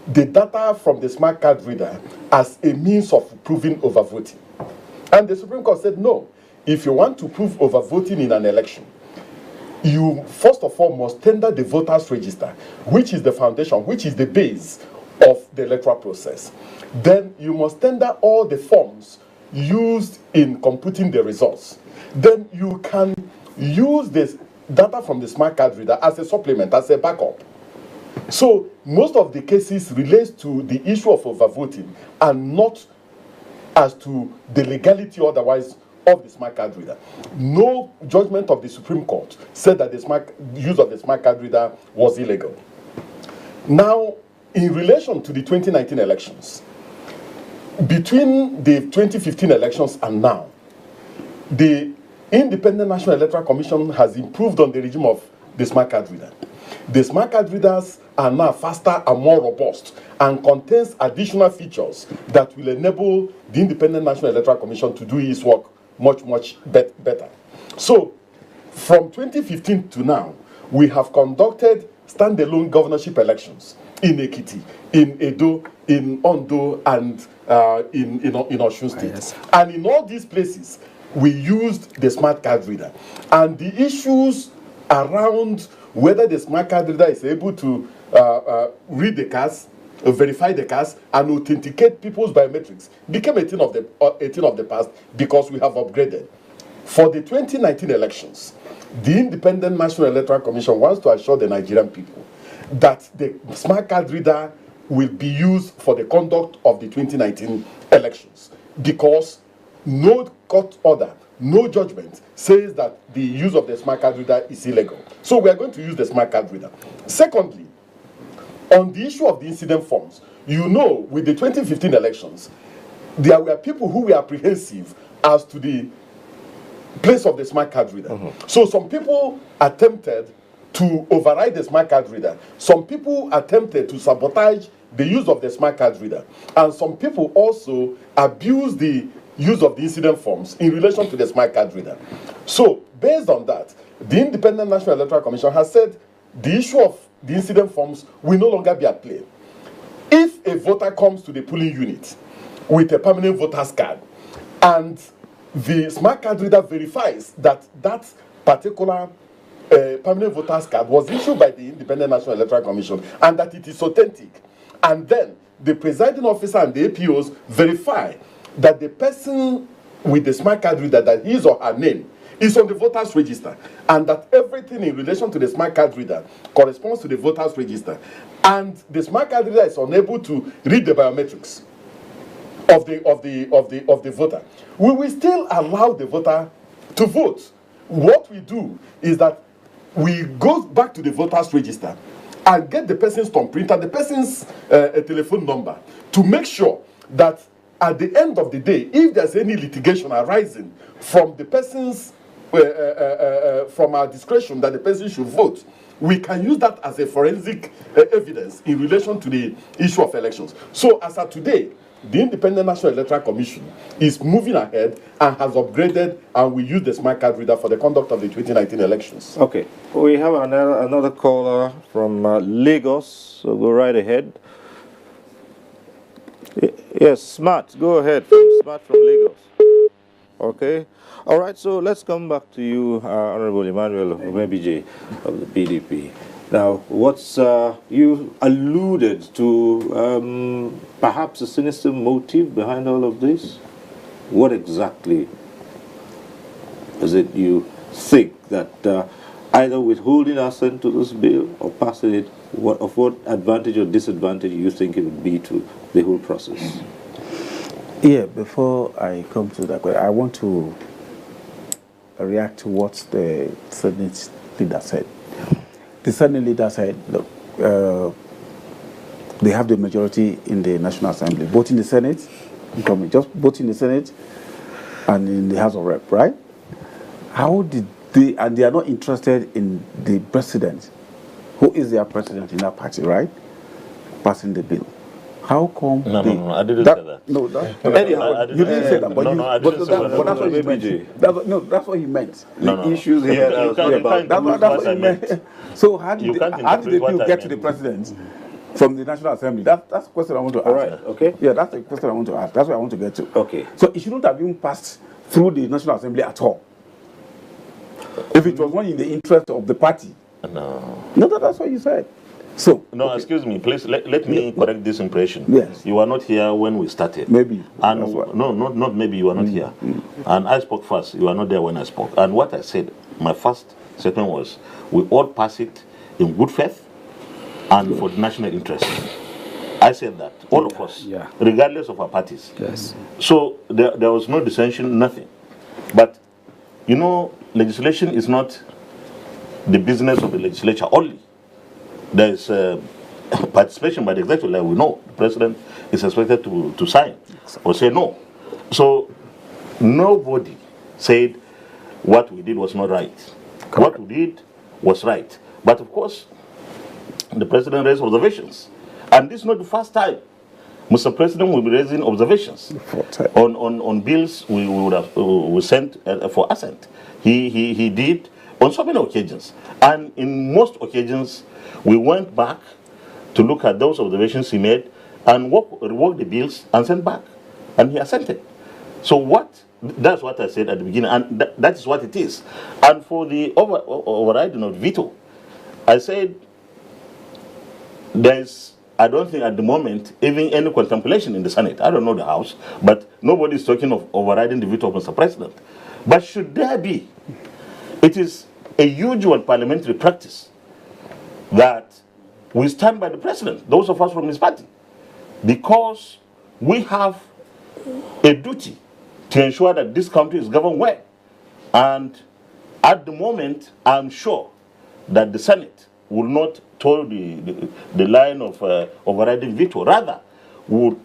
Speaker 5: the data from the smart card reader as a means of proving overvoting. And the Supreme Court said, no, if you want to prove overvoting in an election, you first of all must tender the voters' register, which is the foundation, which is the base of the electoral process. Then you must tender all the forms used in computing the results. Then you can use this data from the smart card reader as a supplement, as a backup. So most of the cases relates to the issue of overvoting and not as to the legality otherwise of the smart card reader. No judgment of the Supreme Court said that the use of the smart card reader was illegal. Now, in relation to the 2019 elections, between the 2015 elections and now, the Independent National Electoral Commission has improved on the regime of the smart card reader. The smart card readers are now faster and more robust and contains additional features that will enable the Independent National Electoral Commission to do its work much better. So, from 2015 to now, we have conducted standalone governorship elections in Ekiti, in Edo, in Ondo, and in Osun State. Yes. And in all these places, we used the smart card reader. And the issues around whether the smart card reader is able to read the cards verify the cards, and authenticate people's biometrics became a thing of the past because we have upgraded. For the 2019 elections, the Independent National Electoral Commission wants to assure the Nigerian people that the smart card reader will be used for the conduct of the 2019 elections, because no court order, no judgment says that the use of the smart card reader is illegal. So we are going to use the smart card reader. Secondly, on the issue of the incident forms, you know, with the 2015 elections, there were people who were apprehensive as to the place of the smart card reader. So some people attempted to override the smart card reader. Some people attempted to sabotage the use of the smart card reader. And some people also abused the use of the incident forms in relation to the smart card reader. So based on that, the Independent National Electoral Commission has said the issue of the incident forms will no longer be at play. If a voter comes to the polling unit with a permanent voter's card and the smart card reader verifies that that particular permanent voter's card was issued by the Independent National Electoral Commission and that it is authentic, and then the presiding officer and the APOs verify that the person with the smart card reader, that his or her name is on the voters register, and that everything in relation to the smart card reader corresponds to the voters register, and the smart card reader is unable to read the biometrics of the voter, we will still allow the voter to vote. What we do is that we go back to the voters register and get the person's thumbprint and the person's telephone number to make sure that at the end of the day, if there's any litigation arising from the person's from our discretion that the person should vote, we can use that as a forensic evidence in relation to the issue of elections. So as of today, the Independent National Electoral Commission is moving ahead and has upgraded, and we use the smart card reader for the conduct of the 2019 elections.
Speaker 1: Okay, we have another caller from Lagos, so go right ahead. Yes, Smart, go ahead. Smart from Lagos. Okay. All right, so let's come back to you, Honorable Emmanuel Omebije of the PDP. Now, what's you alluded to perhaps a sinister motive behind all of this? What exactly is it you think that either withholding assent to this bill or passing it, what advantage or disadvantage you think it would be to the whole process?
Speaker 7: Yeah, before I come to that question, I want to react to what the Senate leader said. The Senate leader said, look, they have the majority in the National Assembly, both in the Senate, just both in the Senate and in the House of Rep, right? How did they, and they are not interested in the president, who is their president in that party, right? Passing the bill. How come?
Speaker 3: No, I didn't say that.
Speaker 7: No, anyhow, you didn't say that, but that's what he meant. That's what he meant.
Speaker 1: The issues here.
Speaker 7: That's what he meant. So how did the bill get to the president from the National Assembly? That's the question I want to ask.
Speaker 1: All right. Okay.
Speaker 7: Yeah, that's the question I want to ask. That's what I want to get to.
Speaker 1: Okay.
Speaker 7: So it shouldn't have been passed through the National Assembly at all. If it was one in the interest of the party.
Speaker 3: No,
Speaker 7: that's what you said. So
Speaker 3: no, okay. Excuse me, please let me correct this impression.
Speaker 7: Yes.
Speaker 3: You were not here when we started.
Speaker 7: Maybe.
Speaker 3: And no, not maybe you were not here. And I spoke first. You were not there when I spoke. And what I said, my first statement was, we all pass it in good faith and for the national interest. I said that, all of us, regardless of our parties.
Speaker 4: Yes.
Speaker 3: So there was no dissension, nothing. But, you know, legislation is not the business of the legislature only. There is participation by the executive, like we know. The president is expected to sign or say no. So nobody said what we did was not right. Correct. What we did was right. But of course, the president raised observations. And this is not the first time Mr. President will be raising observations on bills we sent for assent. He did on so many occasions. And in most occasions, we went back to look at those observations he made and rework the bills and send back. And he assented. So that's what I said at the beginning, and that is what it is. And for the overriding of veto, I said there's I don't think at the moment even any contemplation in the Senate. I don't know the House, but nobody is talking of overriding the veto of Mr. President. But should there be, it is a usual parliamentary practice that we stand by the president, those of us from his party, because we have a duty to ensure that this country is governed well. And at the moment, I'm sure that the Senate will not toe the line of overriding veto. Rather, would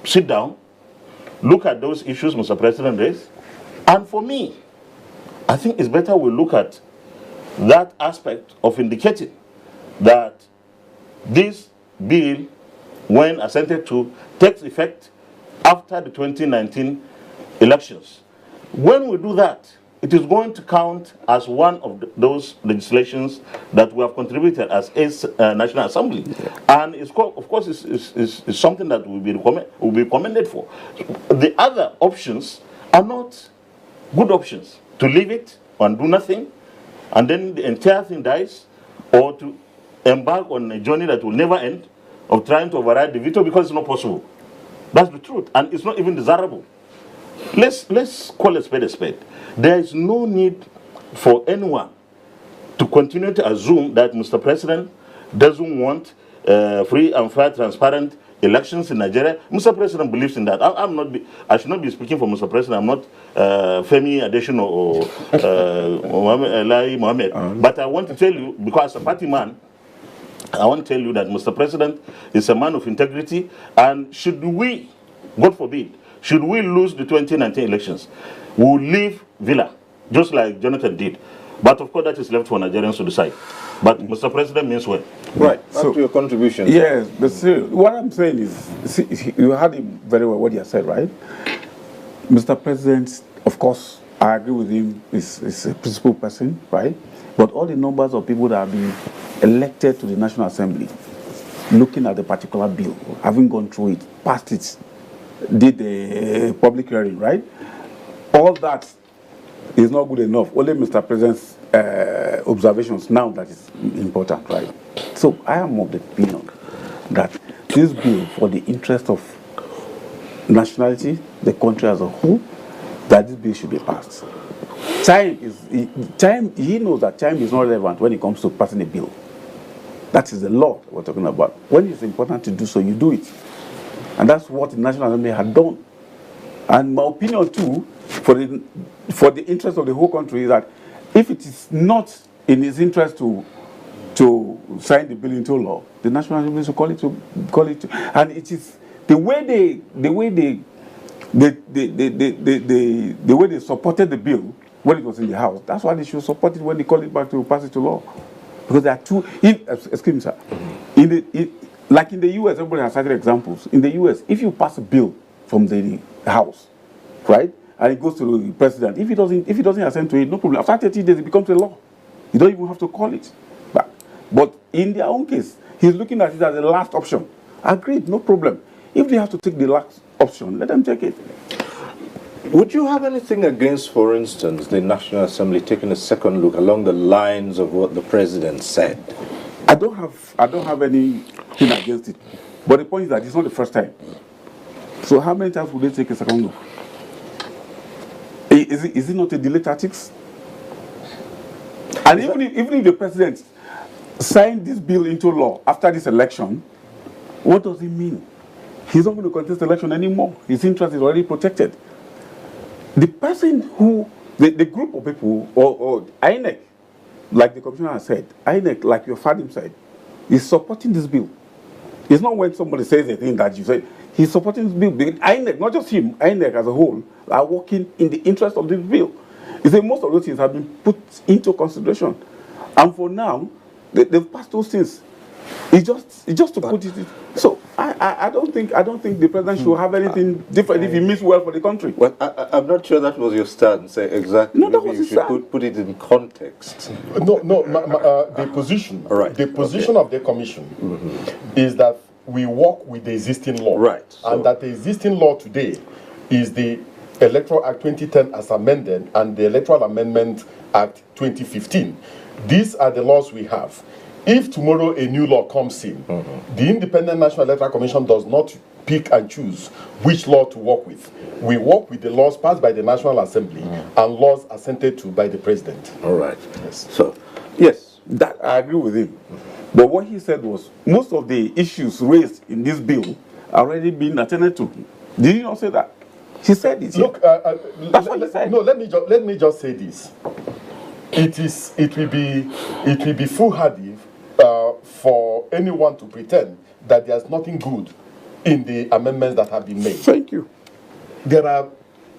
Speaker 3: sit down, look at those issues Mr. President raised, and for me, I think it's better we look at that aspect of indicating that this bill, when assented to, takes effect after the 2019 elections. When we do that, it is going to count as one of those legislations that we have contributed as a National Assembly. Yeah. And it's, of course, it's something that will be commended for. The other options are not good options. To leave it and do nothing, and then the entire thing dies, or to embark on a journey that will never end of trying to override the veto because it's not possible. That's the truth, and it's not even desirable. Let's call a spade a spade. There is no need for anyone to continue to assume that Mr. President doesn't want free and fair, transparent elections in Nigeria. Mr. President believes in that. I should not be speaking for Mr. President. I'm not Femi Adesina or Mohammed. But I want to tell you, because as a party man, I want to tell you that Mr. President is a man of integrity, and should we, God forbid, should we lose the 2019 elections, we will leave Villa, just like Jonathan did. But of course, that is left for Nigerians to decide. But Mr. President means well.
Speaker 1: Right. So, to your contribution.
Speaker 7: Yes, but Cyril, what I'm saying is, see, you heard him very well what he has said, right? Mr. President, of course, I agree with him, is a principled person, right? But all the numbers of people that have been elected to the National Assembly, looking at the particular bill, having gone through it, passed it, did the public hearing, right? All that is not good enough. Only Mr. President's observations now that is important, right? So I am of the opinion that this bill, for the interest of nationality, the country as a whole, that this bill should be passed. He knows that time is not relevant when it comes to passing a bill. That is the law we're talking about. When it's important to do so, you do it. And that's what the National Assembly had done. And my opinion too, for the interest of the whole country, is that if it is not in its interest to sign the bill into law, the National Assembly should call it. And it is the way they supported the bill when it was in the House. That's why they should support it when they call it back to pass it to law, because there are two. Excuse me, sir. Like in the U.S., everybody has cited examples. In the U.S., if you pass a bill from the House, right, and it goes to the president, if he doesn't assent to it, no problem. After 30 days, it becomes a law. You don't even have to call it back. But in their own case, he's looking at it as the last option. Agreed, no problem. If they have to take the last option, let them take it.
Speaker 1: Would you have anything against, for instance, the National Assembly taking a second look along the lines of what the president said?
Speaker 7: I don't have anything against it. But the point is that it's not the first time. So how many times would they take a second look? Is it not a delay tactics? And even if the president signed this bill into law after this election, what does it mean? He's not going to contest the election anymore. His interest is already protected. The person who, the group of people, or INEC, like the commissioner has said, INEC, like your father said, is supporting this bill. It's not when somebody says a thing that you say, he's supporting this bill. Because INEC, not just him, INEC as a whole, are working in the interest of this bill. You see, most of those things have been put into consideration. And for now, they've passed those things. It's just to put it. So I don't think the president should have anything different if he means well for the country.
Speaker 1: Well, I'm not sure that was your stance. Exactly.
Speaker 7: No, that was
Speaker 1: you should put it in context.
Speaker 5: No. The position,
Speaker 1: right.
Speaker 5: The position of the commission is that we work with the existing law,
Speaker 1: right?
Speaker 5: And that the existing law today is the Electoral Act 2010 as amended and the Electoral Amendment Act 2015. These are the laws we have. if tomorrow a new law comes in, the Independent National Electoral Commission does not pick and choose which law to work with. We work with the laws passed by the National Assembly and laws assented to by the President.
Speaker 7: All right.
Speaker 5: Yes.
Speaker 7: So, yes, that I agree with him. But what he said was most of the issues raised in this bill are already been attended to. Did he not say that? He said it.
Speaker 5: Look,
Speaker 7: that's what he said.
Speaker 5: No, let me just say this. It will be foolhardy for anyone to pretend that there's nothing good in the amendments that have been made.
Speaker 7: Thank you.
Speaker 5: There are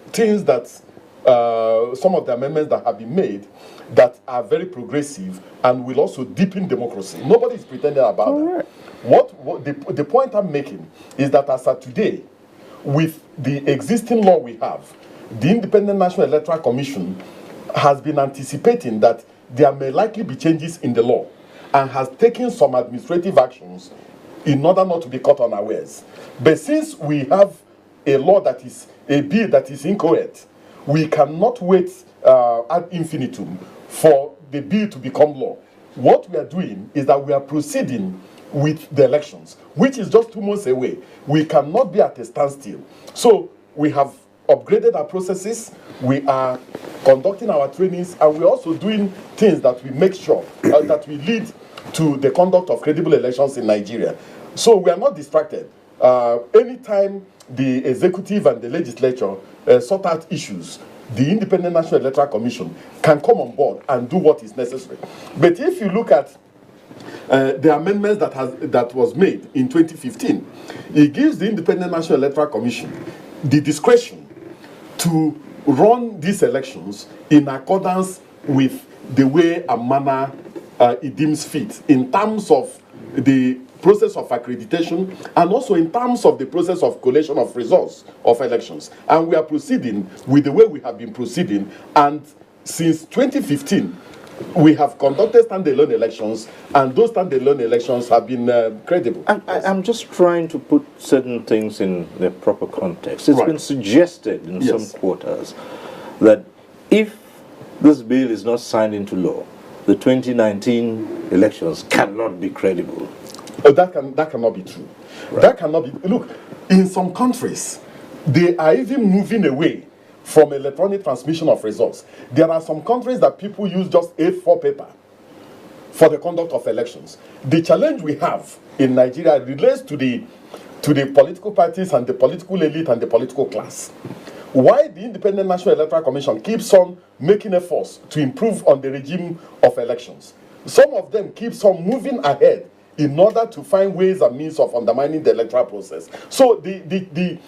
Speaker 5: things that some of the amendments that have been made that are very progressive and will also deepen democracy. Nobody is pretending about that. Right. The point I'm making is that as of today, with the existing law we have, the Independent National Electoral Commission has been anticipating that there may likely be changes in the law and has taken some administrative actions in order not to be caught unawares. But since we have a law that is a bill that is incorrect, we cannot wait ad infinitum for the bill to become law. What we are doing is that we are proceeding with the elections, which is just 2 months away. We cannot be at a standstill. So we have upgraded our processes, we are conducting our trainings, and we're also doing things that we make sure that we lead to the conduct of credible elections in Nigeria. So we are not distracted. Anytime the executive and the legislature sort out issues, the Independent National Electoral Commission can come on board and do what is necessary. But if you look at the amendments that was made in 2015, it gives the Independent National Electoral Commission the discretion to run these elections in accordance with the way and manner it deems fit, in terms of the process of accreditation and also in terms of the process of collation of results of elections. And we are proceeding with the way we have been proceeding, and since 2015 we have conducted standalone elections, and those standalone elections have been credible.
Speaker 1: I'm just trying to put certain things in their proper context. It's been suggested in some quarters that if this bill is not signed into law, the 2019 elections cannot be credible.
Speaker 5: Oh, that cannot be true. Right. That cannot be. Look, in some countries, they are even moving away from electronic transmission of results. There are some countries that people use just A4 paper for the conduct of elections. The challenge we have in Nigeria relates to the political parties and the political elite and the political class. Why the Independent National Electoral Commission keeps on making efforts to improve on the regime of elections. Some of them keeps on moving ahead in order to find ways and means of undermining the electoral process. So the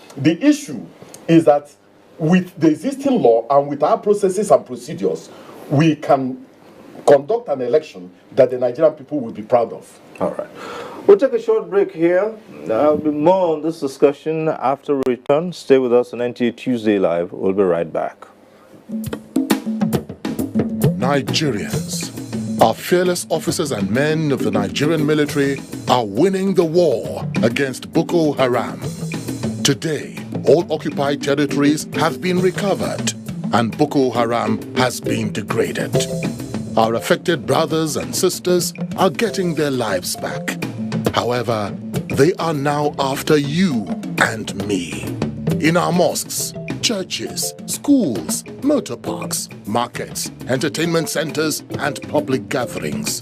Speaker 5: issue is that with the existing law and with our processes and procedures, we can conduct an election that the Nigerian people will be proud of.
Speaker 1: All right. We'll take a short break here. There'll be more on this discussion after we return. Stay with us on NTA Tuesday Live. We'll be right back.
Speaker 9: Nigerians, our fearless officers and men of the Nigerian military are winning the war against Boko Haram. Today, all occupied territories have been recovered and Boko Haram has been degraded. Our affected brothers and sisters are getting their lives back. However, they are now after you and me. In our mosques, churches, schools, motor parks, markets, entertainment centers, and public gatherings.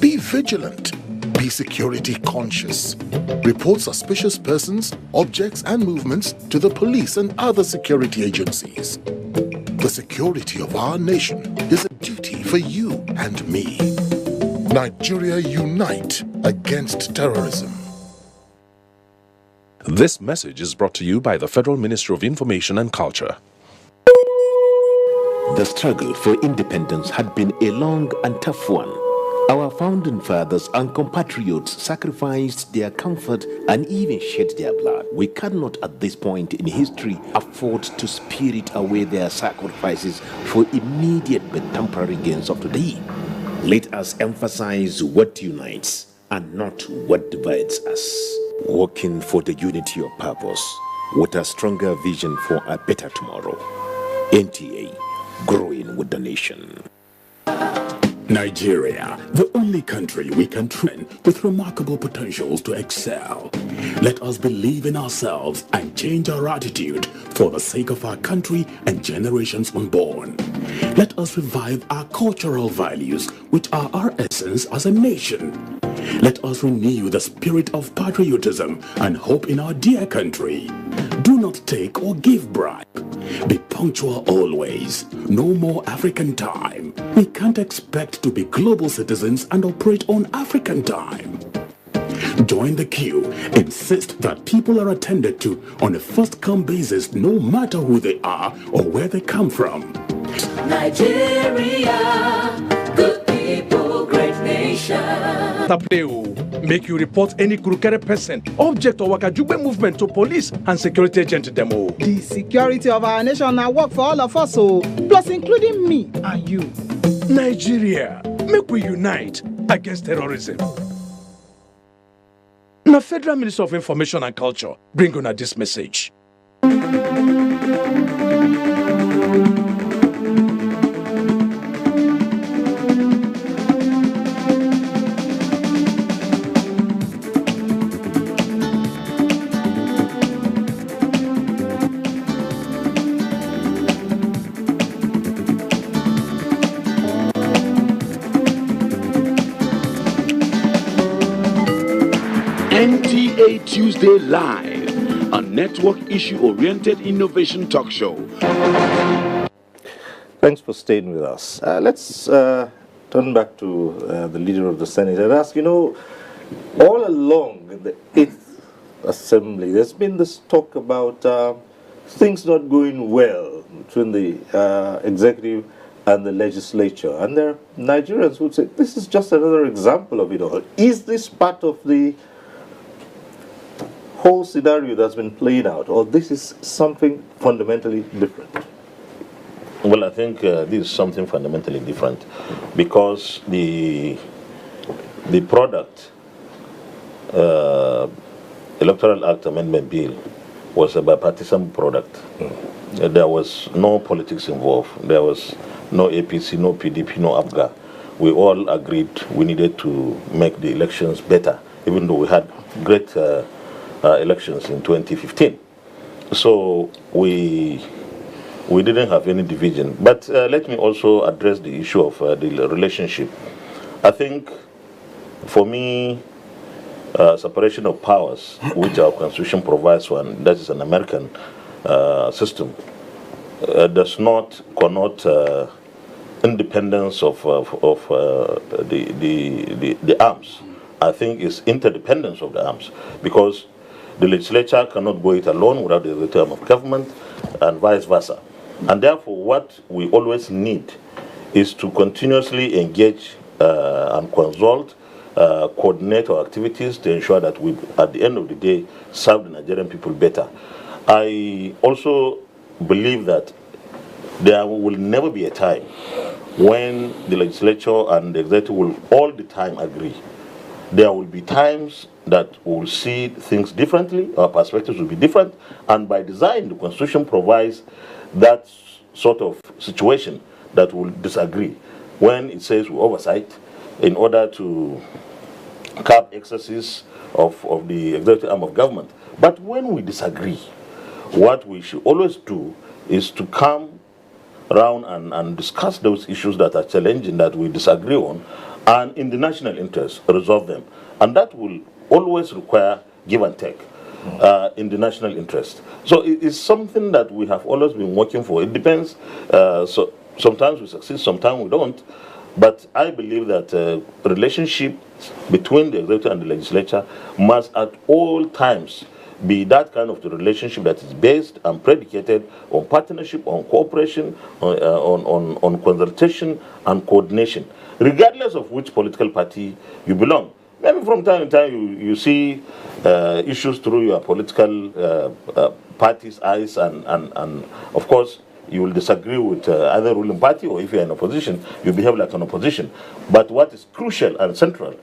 Speaker 9: Be vigilant. Be security conscious. Report suspicious persons, objects, and movements to the police and other security agencies. The security of our nation is a duty for you and me. Nigeria unite against terrorism.
Speaker 10: This message is brought to you by the Federal Ministry of Information and Culture.
Speaker 11: The struggle for independence had been a long and tough one. Our founding fathers and compatriots sacrificed their comfort and even shed their blood. We cannot at this point in history afford to spirit away their sacrifices for immediate but temporary gains of today. Let us emphasize what unites and not what divides us. Working for the unity of purpose with a stronger vision for a better tomorrow. NTA, growing with the nation.
Speaker 12: Nigeria, the only country we can train with remarkable potentials to excel. Let us believe in ourselves and change our attitude for the sake of our country and generations unborn. Let us revive our cultural values, which are our essence as a nation. Let us renew the spirit of patriotism and hope in our dear country. Do not take or give bribe. Be punctual always. No more African time. We can't expect to be global citizens and operate on African time. Join the queue. Insist that people are attended to on a first-come basis, no matter who they are or where they come from.
Speaker 13: Nigeria, good people, great nation.
Speaker 14: Make you report any crooked person, object or wakajube movement to police and security agent demo.
Speaker 15: The security of our nation now work for all of us, plus including me and you.
Speaker 14: Nigeria, make we unite against terrorism. Now, Federal Minister of Information and Culture bring on this message.
Speaker 16: NTA Tuesday Live, a network issue-oriented innovation talk show.
Speaker 1: Thanks for staying with us. Let's turn back to the leader of the Senate and ask, all along in the 8th Assembly, there's been this talk about things not going well between the executive and the legislature. And there are Nigerians who would say, this is just another example of it all. Is this part of the whole scenario that's been played out, or this is something fundamentally different?
Speaker 3: Well, I think this is something fundamentally different, because the product, Electoral Act Amendment Bill, was a bipartisan product. There was no politics involved. There was no APC, no PDP, no APGA. We all agreed we needed to make the elections better, even though we had great elections in 2015. So we didn't have any division. But let me also address the issue of the relationship. I think, for me, separation of powers, which our Constitution provides for, and that is an American system, does not connote independence of the arms. I think it's interdependence of the arms, because the legislature cannot go it alone without the term of government, and vice versa. And therefore, what we always need is to continuously engage and consult, coordinate our activities to ensure that we, at the end of the day, serve the Nigerian people better. I also believe that there will never be a time when the legislature and the executive will all the time agree. There will be times that we will see things differently, our perspectives will be different, and by design, the Constitution provides that sort of situation that will disagree. When it says we oversight in order to curb excesses of the executive arm of government. But when we disagree, what we should always do is to come around and discuss those issues that are challenging, that we disagree on, and in the national interest, resolve them. And that will always require give and take in the national interest. So it is something that we have always been working for. It depends. So sometimes we succeed, sometimes we don't. But I believe that relationship between the executive and the legislature must at all times be that kind of the relationship that is based and predicated on partnership, on cooperation, on consultation and coordination, regardless of which political party you belong. Maybe from time to time you see issues through your political party's eyes, and of course you will disagree with either ruling party, or if you're in opposition, you behave like an opposition. But what is crucial and central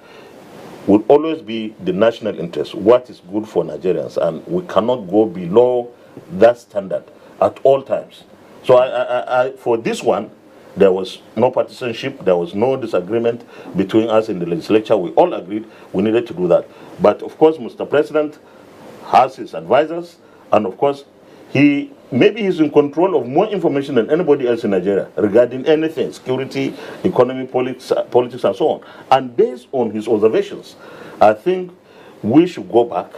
Speaker 3: will always be the national interest, what is good for Nigerians, and we cannot go below that standard at all times. So I for this one, There was no partisanship. There was no disagreement between us in the legislature. We all agreed we needed to do that. But of course, Mr. President has his advisors, and of course, maybe he's in control of more information than anybody else in Nigeria regarding anything, security, economy, politics, and so on. And based on his observations, I think we should go back,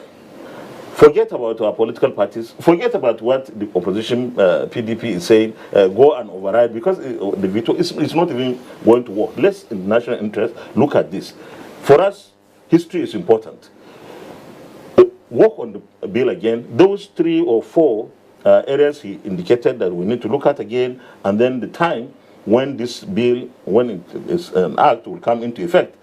Speaker 3: forget about our political parties, forget about what the opposition PDP is saying, go and override, because the veto is not even going to work. Let's, in national interest, look at this. For us, history is important. Work on the bill again. Those 3 or 4 areas he indicated that we need to look at again, and then the time when this bill, when it is an act, will come into effect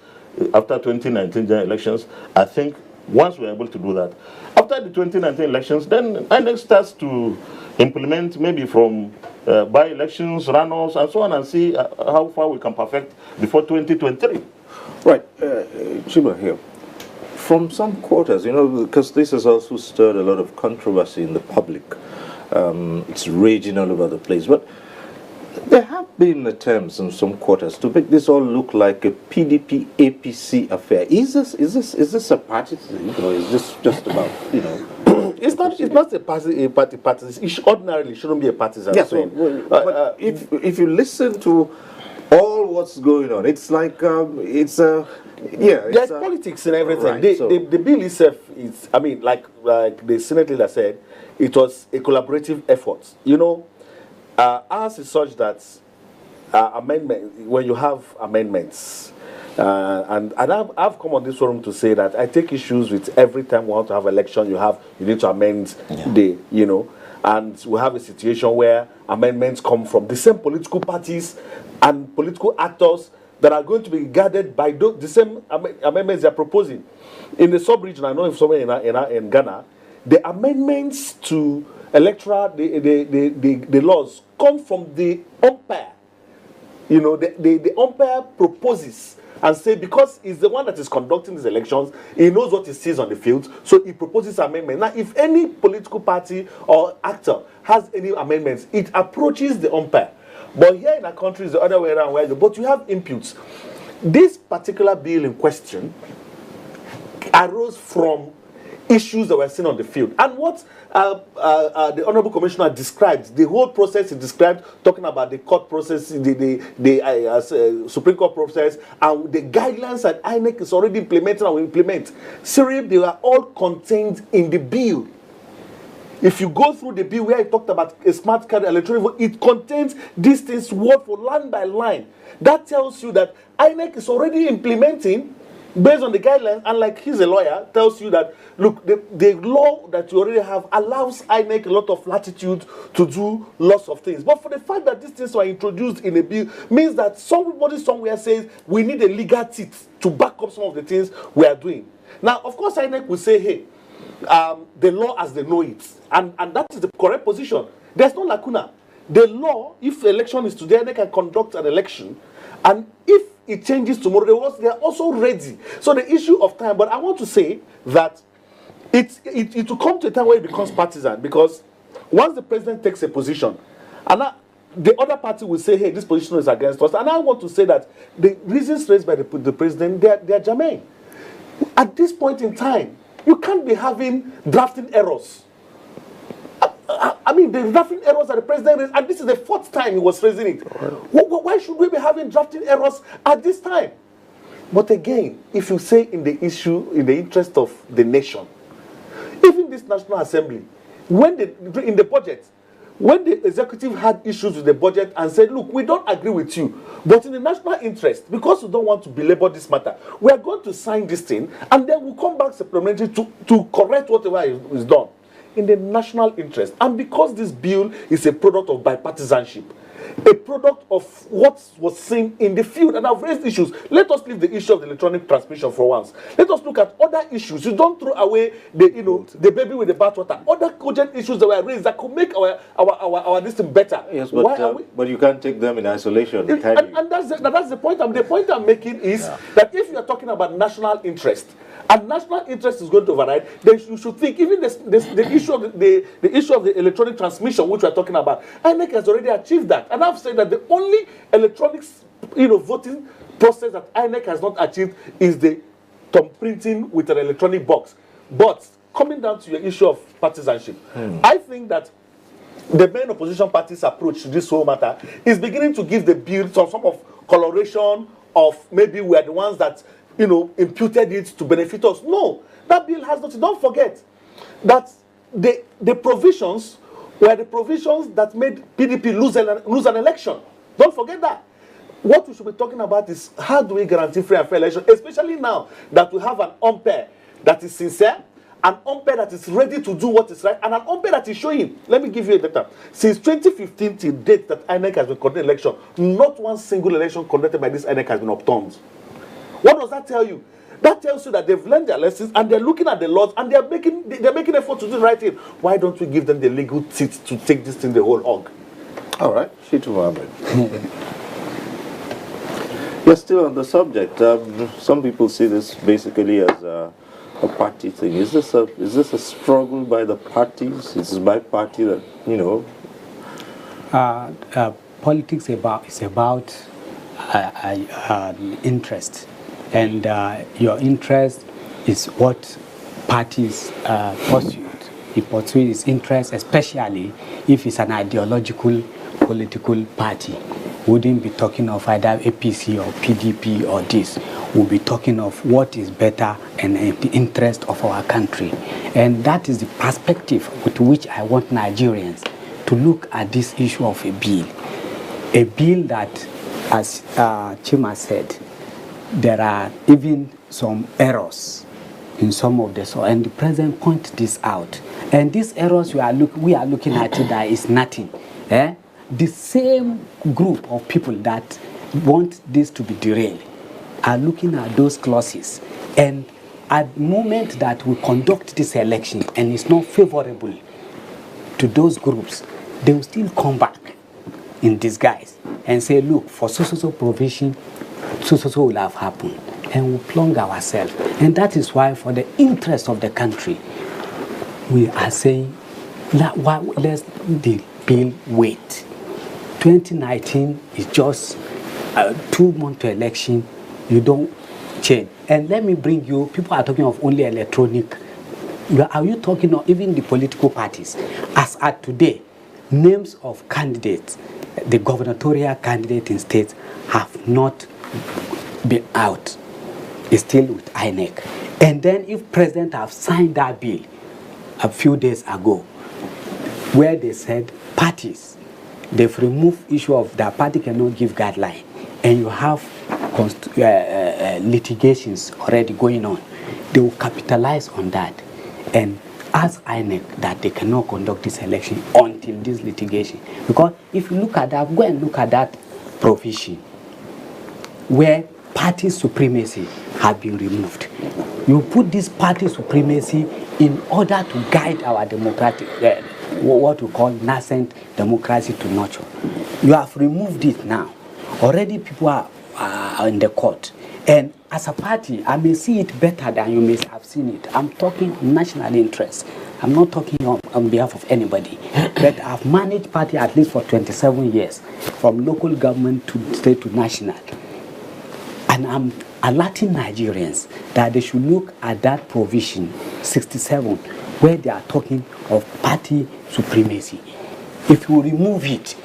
Speaker 3: after 2019 general elections. I think once we're able to do that, after the 2019 elections, then INEC starts to implement maybe from by-elections, runoffs, and so on, and see how far we can perfect before 2023.
Speaker 1: Right, Chiba here. From some quarters, you know, because this has also stirred a lot of controversy in the public. It's raging all over the place. But there have been attempts in some quarters to make this all look like a PDP APC affair. Is this a party thing, or is this just about, you know?
Speaker 6: It's not a party. It ordinarily shouldn't be a partisan.
Speaker 1: Yes, but if you listen to all what's going on, it's like
Speaker 6: there's politics and everything.
Speaker 1: Right,
Speaker 6: the bill itself is, I mean, like the Senate leader said, it was a collaborative effort. You know, ours is such that when you have amendments, and I've come on this forum to say that I take issues with every time we want to have election, you need to amend and we have a situation where amendments come from the same political parties and political actors that are going to be guarded by the same amendments they're proposing. In the sub-region, I know if somewhere in Ghana, the amendments to electoral, the laws come from the umpire. You know, the umpire proposes and say, because he's the one that is conducting these elections, he knows what he sees on the field, so he proposes amendment. Now, if any political party or actor has any amendments, it approaches the umpire. But here in our country, it's the other way around, but you have inputs. This particular bill in question arose from issues that were seen on the field. And what the Honorable Commissioner described, the whole process he described, talking about the court process, the Supreme Court process, and the guidelines that INEC is already implementing and will implement. Cyril, they were all contained in the bill. If you go through the bill where it talked about a smart card electronic vote, it contains these things word for line by line. That tells you that INEC is already implementing based on the guidelines, and like he's a lawyer, tells you that, look, the law that you already have allows INEC a lot of latitude to do lots of things. But for the fact that these things were introduced in a bill means that somebody somewhere says we need a legal teeth to back up some of the things we are doing. Now, of course, INEC will say, hey, the law as they know it. And that is the correct position. There's no lacuna. The law, if the election is today, they can conduct an election. And if it changes tomorrow, they are also ready. So the issue of time, but I want to say that it will come to a time where it becomes partisan, because once the president takes a position, and the other party will say, hey, this position is against us. And I want to say that the reasons raised by the president, they are germane. At this point in time, you can't be having drafting errors. I mean, the drafting errors that the president raised, and this is the 4th time he was raising it. Why should we be having drafting errors at this time? But again, if you say in the issue, in the interest of the nation, even this National Assembly, in the budget, when the executive had issues with the budget and said, look, we don't agree with you, but in the national interest, because we don't want to belabor this matter, we are going to sign this thing, and then we'll come back supplementary to correct whatever is done in the national interest. And because this bill is a product of bipartisanship, a product of what was seen in the field, and I've raised issues. Let us leave the issue of the electronic transmission for once. Let us look at other issues. You don't throw away the baby with the bathwater. Other cogent issues that were raised that could make our system better.
Speaker 1: Yes, but you can't take them in isolation.
Speaker 6: And that's the point. The point I'm making is that if you are talking about national interest, and national interest is going to override, then you should think even the issue of the electronic transmission, which we are talking about, INEC has already achieved that. and I've said that the only electronic, voting process that INEC has not achieved is the thumb printing with an electronic box. But coming down to your issue of partisanship, I think that the main opposition parties' approach to this whole matter is beginning to give the bill some sort of coloration of maybe we are the ones that, imputed it to benefit us. No, that bill has nothing. Don't forget that the provisions were the provisions that made PDP lose an election. Don't forget that. What we should be talking about is how do we guarantee free and fair election, especially now that we have an umpire that is sincere, an umpire that is ready to do what is right, and an umpire that is showing. Let me give you a data. Since 2015 till date that INEC has been conducting election, not one single election conducted by this INEC has been upturned. What does that tell you? That tells you that they've learned their lessons and they're looking at the laws and they're making effort to do the right thing. Why don't we give them the legal teeth to take this thing the whole hog?
Speaker 1: All right, Shitu Mohammed. You're still on the subject. Some people see this basically as a party thing. Is this a struggle by the parties? Is this by party that
Speaker 4: Politics is about interest, and your interest is what parties pursue. He pursues his interest, especially if it's an ideological political party. Wouldn't be talking of either APC or PDP or this. We'll be talking of what is better and the interest of our country. And that is the perspective with which I want Nigerians to look at this issue of a bill. A bill that, as Chima said, there are even some errors in some of this, and the president pointed this out. And these errors we are looking at it, that is nothing. The same group of people that want this to be derailed are looking at those clauses, and at the moment that we conduct this election and it's not favorable to those groups, they will still come back in disguise and say, look, for so provision, so will have happened, and we'll plunge ourselves. And that is why, for the interest of the country, we are saying, let's the bill wait. 2019 is just 2 months to election. You don't change. And let me bring you, people are talking of only electronic. Are you talking of even the political parties? As at today, names of candidates, the gubernatorial candidate in states, have not been out. It's still with INEC. And then if president have signed that bill a few days ago, where they said parties, they've removed issue of that party cannot give guideline, and you have litigations already going on. They will capitalize on that and ask INEC that they cannot conduct this election until this litigation. Because if you look at that, go and look at that provision where party supremacy have been removed. You put this party supremacy in order to guide our democratic, what we call nascent democracy to nurture. You have removed it now. Already people are in the court. And as a party, I may see it better than you may have seen it. I'm talking national interest. I'm not talking on behalf of anybody. But I've managed party at least for 27 years, from local government to state to national. And I'm alerting Nigerians that they should look at that provision, 67, where they are talking of party supremacy. If you remove it,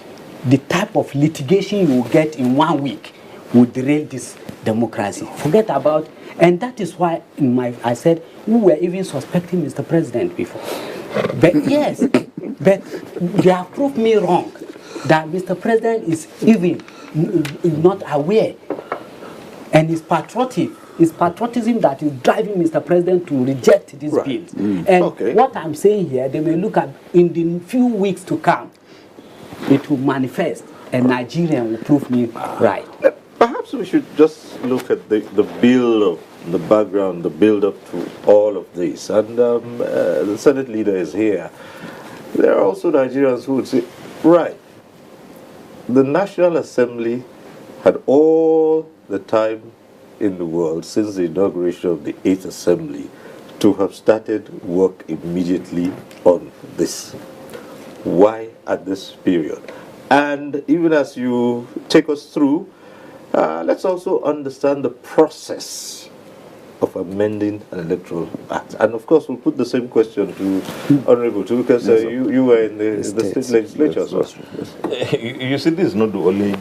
Speaker 4: the type of litigation you will get in 1 week will derail this democracy. Forget about, and that is why I said we were even suspecting Mr. President before. But yes, but they have proved me wrong that Mr. President is even not aware, and is patriotic. It's patriotism that is driving Mr. President to reject this bill. And what I'm saying here, they may look at in the few weeks to come, it will manifest, and Nigeria will prove me right.
Speaker 1: Perhaps we should just look at the build, the background, the build-up to all of this. And the Senate leader is here. There are also Nigerians who would say, right, the National Assembly had all the time in the world since the inauguration of the 8th Assembly to have started work immediately on this. Why at this period? And even as you take us through, let's also understand the process of amending an electoral act. And of course, we'll put the same question to Honorable too, because you were in the state legislature as well.
Speaker 3: You see, this is not the only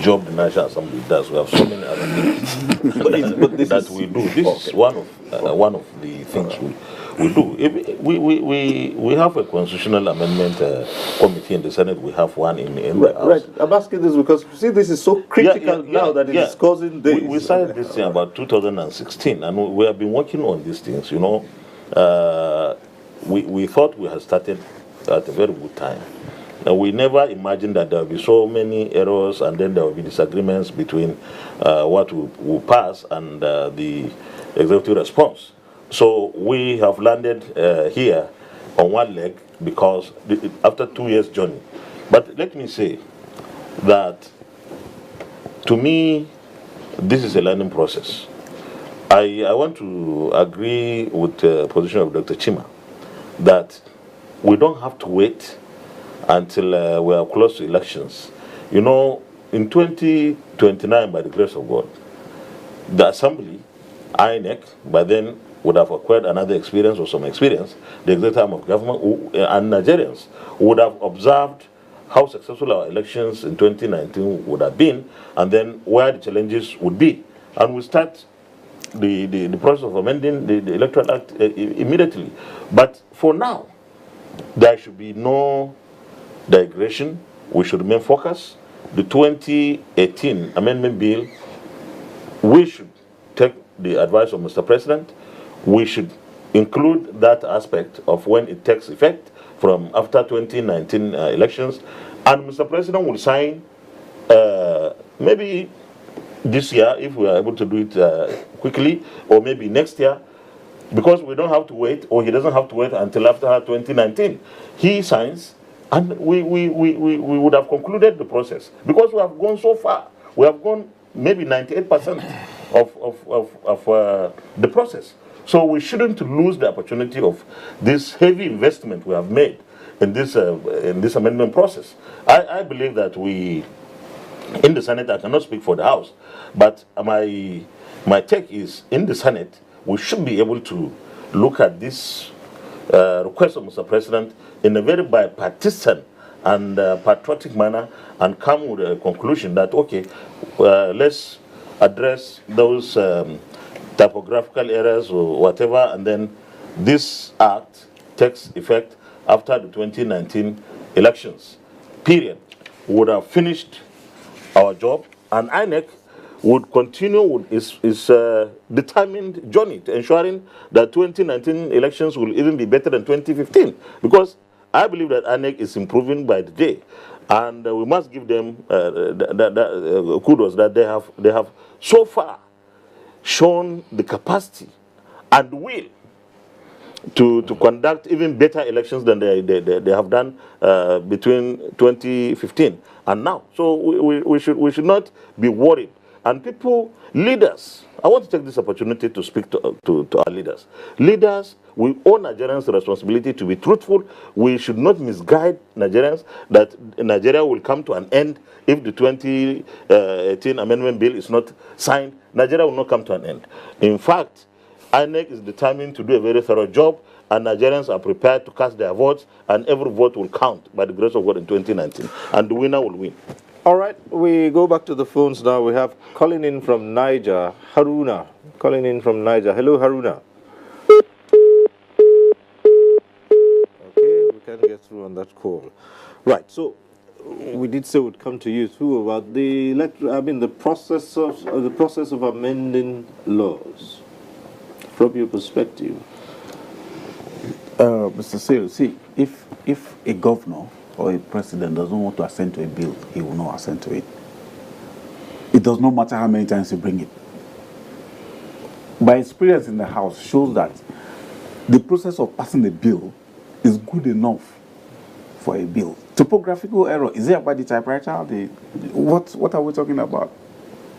Speaker 3: job the National Assembly does. We have so many other things that we do. This is one of the things we do. We have a constitutional amendment committee in the Senate. We have one in the House.
Speaker 1: Right. I'm asking this because see, this is so critical now that it is causing days.
Speaker 3: We started this thing about 2016, and we have been working on these things. You know, we thought we had started at a very good time. We never imagined that there would be so many errors, and then there would be disagreements between what will pass and the executive response. So we have landed here on one leg because after 2 years journey. But let me say that to me, this is a learning process. I want to agree with the position of Dr. Chima that we don't have to wait until we are close to elections. You know, in 2029, by the grace of God, the Assembly, INEC, by then would have acquired another experience or some experience, the executive arm of government and Nigerians would have observed how successful our elections in 2019 would have been, and then where the challenges would be. And we start the process of amending the Electoral Act immediately. But for now, there should be no digression. We should remain focused. The 2018 Amendment Bill, we should take the advice of Mr. President. We should include that aspect of when it takes effect from after 2019 elections. And Mr. President will sign maybe this year, if we are able to do it quickly, or maybe next year, because we don't have to wait, or he doesn't have to wait until after 2019. He signs, and we would have concluded the process, because we have gone so far. We have gone maybe 98% of the process. So we shouldn't lose the opportunity of this heavy investment we have made in this amendment process. I believe that we, in the Senate, I cannot speak for the House, but my take is, in the Senate, we should be able to look at this request of Mr. President in a very bipartisan and patriotic manner and come with a conclusion that, okay, let's address those typographical errors or whatever, and then this act takes effect after the 2019 elections. Period. We would have finished our job, and INEC would continue with its determined journey to ensuring that 2019 elections will even be better than 2015, because I believe that INEC is improving by the day, and we must give them kudos that they have so far shown the capacity and will to conduct even better elections than they have done between 2015 and now. So we should not be worried. And people, leaders, I want to take this opportunity to speak to our leaders. Leaders, we owe Nigerians the responsibility to be truthful. We should not misguide Nigerians that Nigeria will come to an end if the 2018 Amendment Bill is not signed. Nigeria will not come to an end. In fact, INEC is determined to do a very thorough job, and Nigerians are prepared to cast their votes, and every vote will count by the grace of God in 2019, and the winner will win.
Speaker 1: All right, we go back to the phones now. We have calling in from Niger, Haruna. Calling in from Niger. Hello, Haruna. Okay, we can't get through on that call. Right, so we did say we'd come to you too about the process of amending laws from your perspective.
Speaker 7: Mr. Cyril, see, if a governor or a president doesn't want to assent to a bill, he will not assent to it. It does not matter how many times you bring it. My experience in the House shows that the process of passing a bill is good enough for a bill. Typographical error, is it about the typewriter? What are we talking about?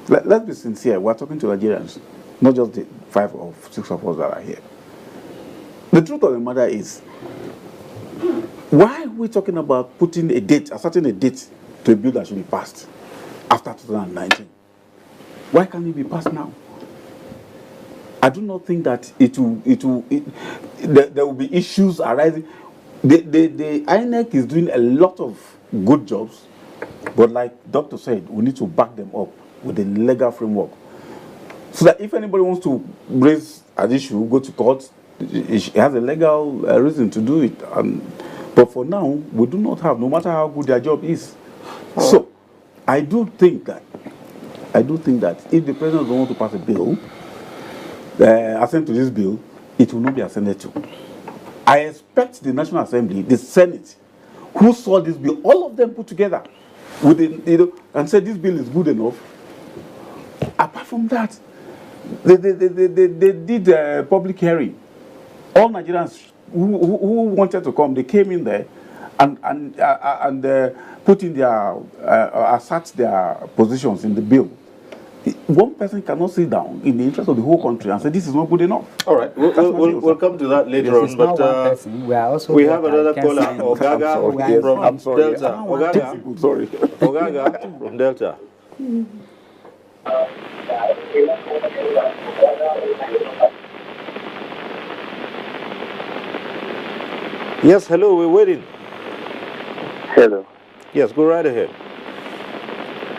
Speaker 7: Let's be sincere. We're talking to Nigerians, not just the 5 or 6 of us that are here. The truth of the matter is, why we talking about putting a date, asserting a date to a bill that should be passed after 2019? Why can't it be passed now? I do not think that there will be issues arising. The INEC is doing a lot of good jobs, but like Doctor said, we need to back them up with a legal framework, so that if anybody wants to raise an issue, go to court, it has a legal reason to do it. But for now, we do not have, no matter how good their job is. So, I do think that if the president doesn't want to pass a bill, assent to this bill, it will not be assented to. I expect the National Assembly, the Senate, who saw this bill, all of them put together, and said this bill is good enough. Apart from that, they did a public hearing. All Nigerians who wanted to come, they came in there and put in their assert their positions in the bill. One person cannot sit down in the interest of the whole country and say this is not good enough.
Speaker 1: All right, we'll come to that later on. But we have another caller, Ogaga from Delta. Ogaga from Delta. Yes, hello, we're waiting.
Speaker 17: Hello.
Speaker 1: Yes, go right ahead.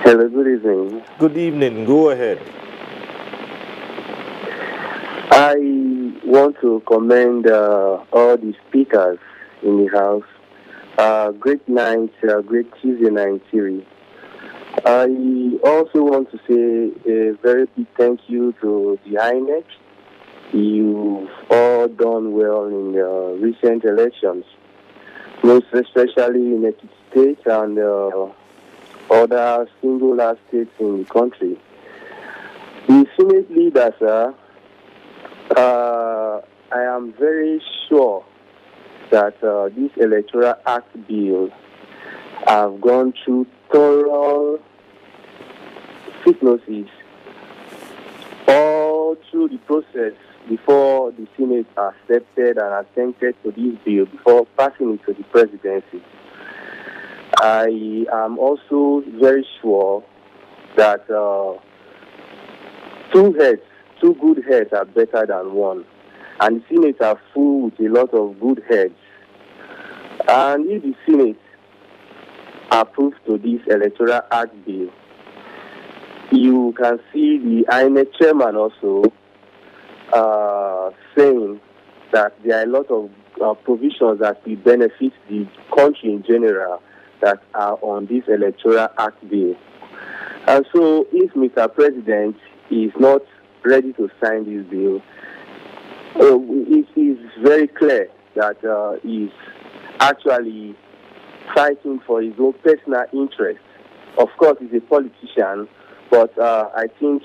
Speaker 17: Hello, good evening.
Speaker 1: Good evening, go ahead.
Speaker 17: I want to commend all the speakers in the House. Great night, great Tuesday night, Cyril. I also want to say a very big thank you to the INEC. You've all done well in the recent elections, most especially in Ekiti State and other singular states in the country. The Senate leader, sir, I am very sure that this Electoral Act bill have gone through thorough hypnosis all through the process before the Senate accepted and assented to this bill before passing it to the presidency. I am also very sure that two good heads are better than one. And the Senate are full with a lot of good heads. And if the Senate approves to this Electoral Act bill, you can see the INEC chairman also saying that there are a lot of provisions that will benefit the country in general that are on this Electoral Act bill. And so if Mr. President is not ready to sign this bill, it is very clear that he's actually fighting for his own personal interest. Of course, he's a politician, but I think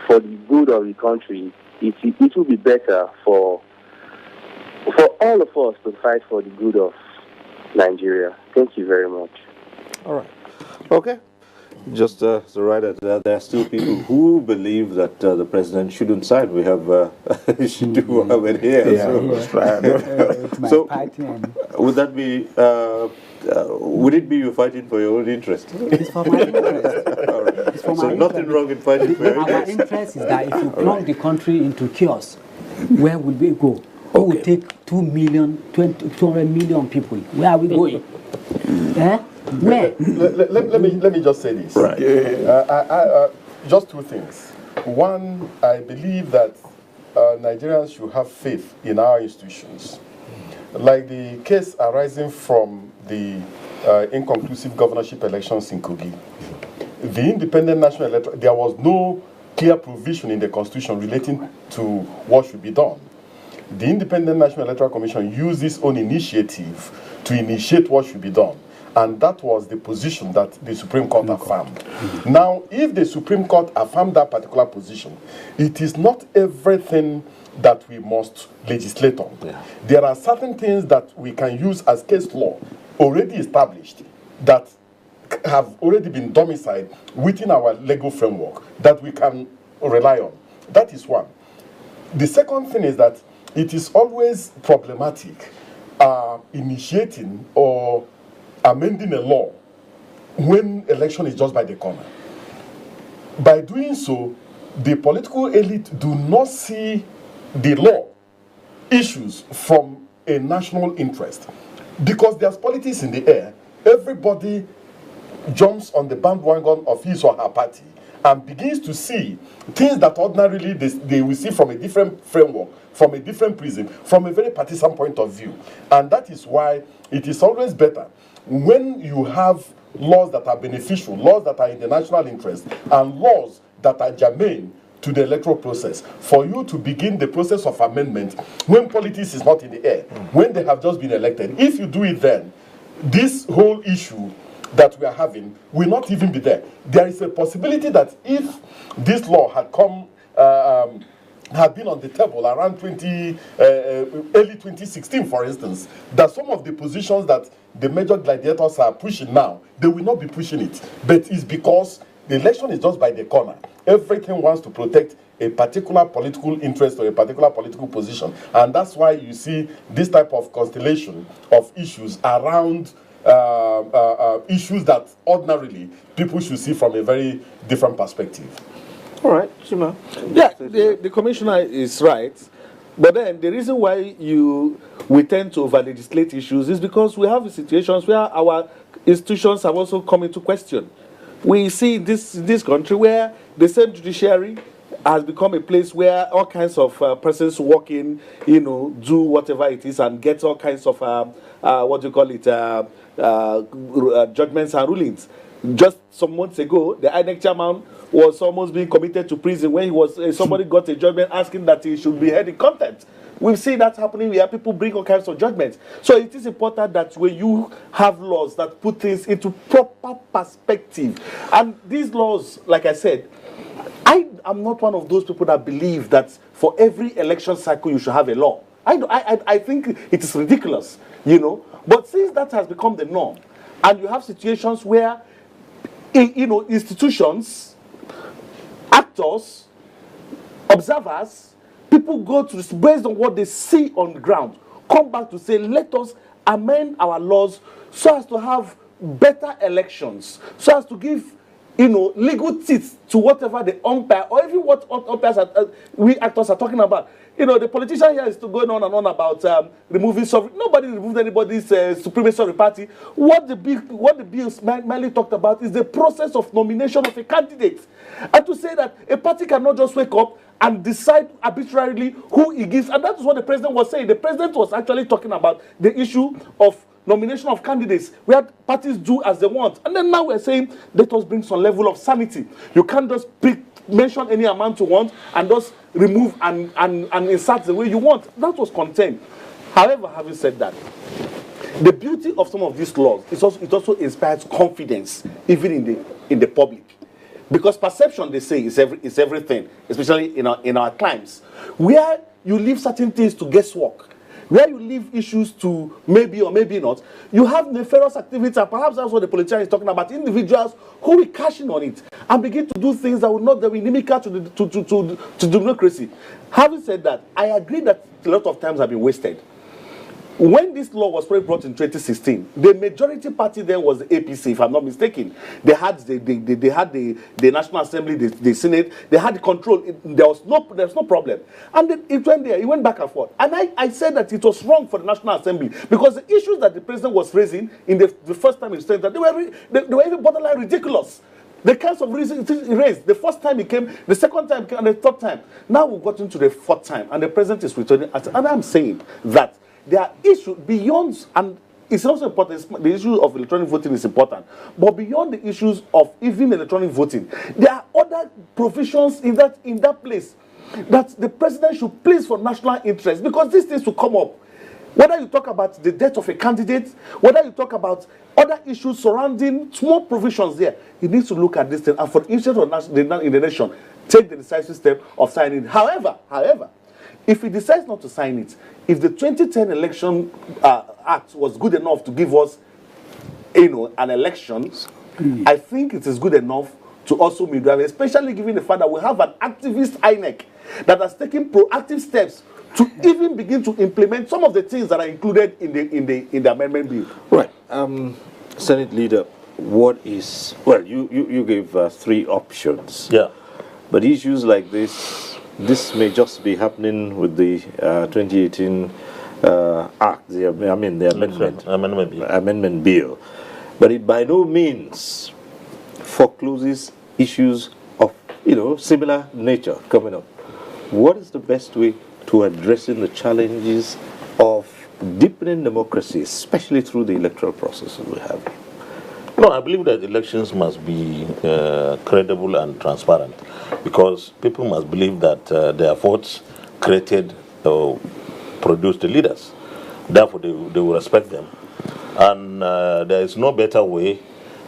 Speaker 17: for the good of the country, it will be better for all of us to fight for the good of Nigeria. Thank you very much.
Speaker 1: All right. Okay. Just so right at that, there are still people who believe that the president shouldn't sign. We have Shitu Mohammed here.
Speaker 7: Yeah,
Speaker 1: so would that be? Would it be you fighting for your own interest?
Speaker 4: It's for my interest.
Speaker 1: All right.
Speaker 4: It's for
Speaker 1: So
Speaker 4: my
Speaker 1: nothing
Speaker 4: interest.
Speaker 1: wrong in fighting for your
Speaker 4: Our
Speaker 1: interest.
Speaker 4: interest is that if you plunge the country into chaos, where will we go? Who will take 200 million people? Where are we going? Where?
Speaker 5: Let me just say this.
Speaker 7: Right.
Speaker 5: Just two things. One, I believe that Nigerians should have faith in our institutions. Like the case arising from the inconclusive governorship elections in Kogi. The Independent National Electoral, there was no clear provision in the Constitution relating to what should be done. The Independent National Electoral Commission used its own initiative to initiate what should be done. And that was the position that the Supreme Court affirmed. Now, if the Supreme Court affirmed that particular position, it is not everything that we must legislate on. Yeah. There are certain things that we can use as case law already established that have already been domiciled within our legal framework that we can rely on. That is one. The second thing is that it is always problematic initiating or amending a law when election is just by the corner. By doing so, the political elite do not see the law issues from a national interest. Because there's politics in the air, everybody jumps on the bandwagon of his or her party and begins to see things that ordinarily they will see from a different framework, from a different prism, from a very partisan point of view. And that is why it is always better when you have laws that are beneficial, laws that are in the national interest, and laws that are germane to the electoral process, for you to begin the process of amendment when politics is not in the air, when they have just been elected. If you do it then, this whole issue that we are having will not even be there. There is a possibility that if this law had come, had been on the table around early 2016, for instance, that some of the positions that the major gladiators are pushing now, they will not be pushing it. But it's because the election is just by the corner. Everything wants to protect a particular political interest or a particular political position. And that's why you see this type of constellation of issues around issues that ordinarily people should see from a very different perspective.
Speaker 6: All right, Shima. Yeah, the commissioner is right. But then the reason why we tend to over-legislate issues is because we have situations where our institutions have also come into question. We see this country where the same judiciary has become a place where all kinds of persons walk in, do whatever it is and get all kinds of, judgments and rulings. Just some months ago, the INEC chairman was almost being committed to prison when somebody got a judgment asking that he should be held in contempt. We've seen that happening where people bring all kinds of judgments. So it is important that when you have laws that put things into proper perspective, and these laws, like I said, I am not one of those people that believe that for every election cycle you should have a law. I think it is ridiculous, But since that has become the norm, and you have situations where, institutions, actors, observers, people go to this based on what they see on the ground, come back to say, let us amend our laws so as to have better elections, so as to give, legal teeth to whatever the umpire or even what umpires we actors are talking about. The politician here is still going on and on about removing sovereign. Nobody removed anybody's supremacy of the party. What the bill mainly talked about is the process of nomination of a candidate. And to say that a party cannot just wake up and decide arbitrarily who he gives. And that is what the president was saying. The president was actually talking about the issue of nomination of candidates, where parties do as they want. And then now we're saying, let us bring some level of sanity. You can't just mention any amount you want and just remove and insert the way you want. That was content. However, having said that, the beauty of some of these laws is it also inspires confidence, even in the public. Because perception, they say, is everything, especially in our climes. Where you leave certain things to guesswork, where you leave issues to maybe or maybe not, you have nefarious activities, and perhaps that's what the politician is talking about, individuals who will cash in on it and begin to do things that will be inimical to democracy. Having said that, I agree that a lot of times have been wasted. When this law was brought in 2016, the majority party then was the APC, if I'm not mistaken. They had the National Assembly, the Senate, they had the control. There was no problem. And then it went there, it went back and forth. And I said that it was wrong for the National Assembly because the issues that the president was raising in the first time he said that they were even borderline ridiculous. The kinds of reasons he raised. The first time he came, the second time he came, and the third time. Now we've gotten to the fourth time, and the president is returning. And I'm saying that there are issues beyond, and it's also important, the issue of electronic voting is important, but beyond the issues of even electronic voting, there are other provisions in that place that the president should place for national interest, because these things will come up. Whether you talk about the death of a candidate, whether you talk about other issues surrounding small provisions there, he needs to look at this thing, and for the interest of the nation, take the decisive step of signing it. However, if he decides not to sign it, if the 2010 Election Act was good enough to give us, an election, I think it is good enough to also be driving, especially given the fact that we have an activist INEC that has taken proactive steps to even begin to implement some of the things that are included in the amendment bill.
Speaker 1: Right. Senate Leader, what is, well, you gave 3 options.
Speaker 3: Yeah.
Speaker 1: But issues like this may just be happening with the 2018 Act, the amendment bill. But it by no means forecloses issues of, similar nature coming up. What is the best way to addressing the challenges of deepening democracy, especially through the electoral process that we have?
Speaker 3: No, I believe that elections must be credible and transparent, because people must believe that their votes created or produced the leaders. Therefore, they will respect them. And there is no better way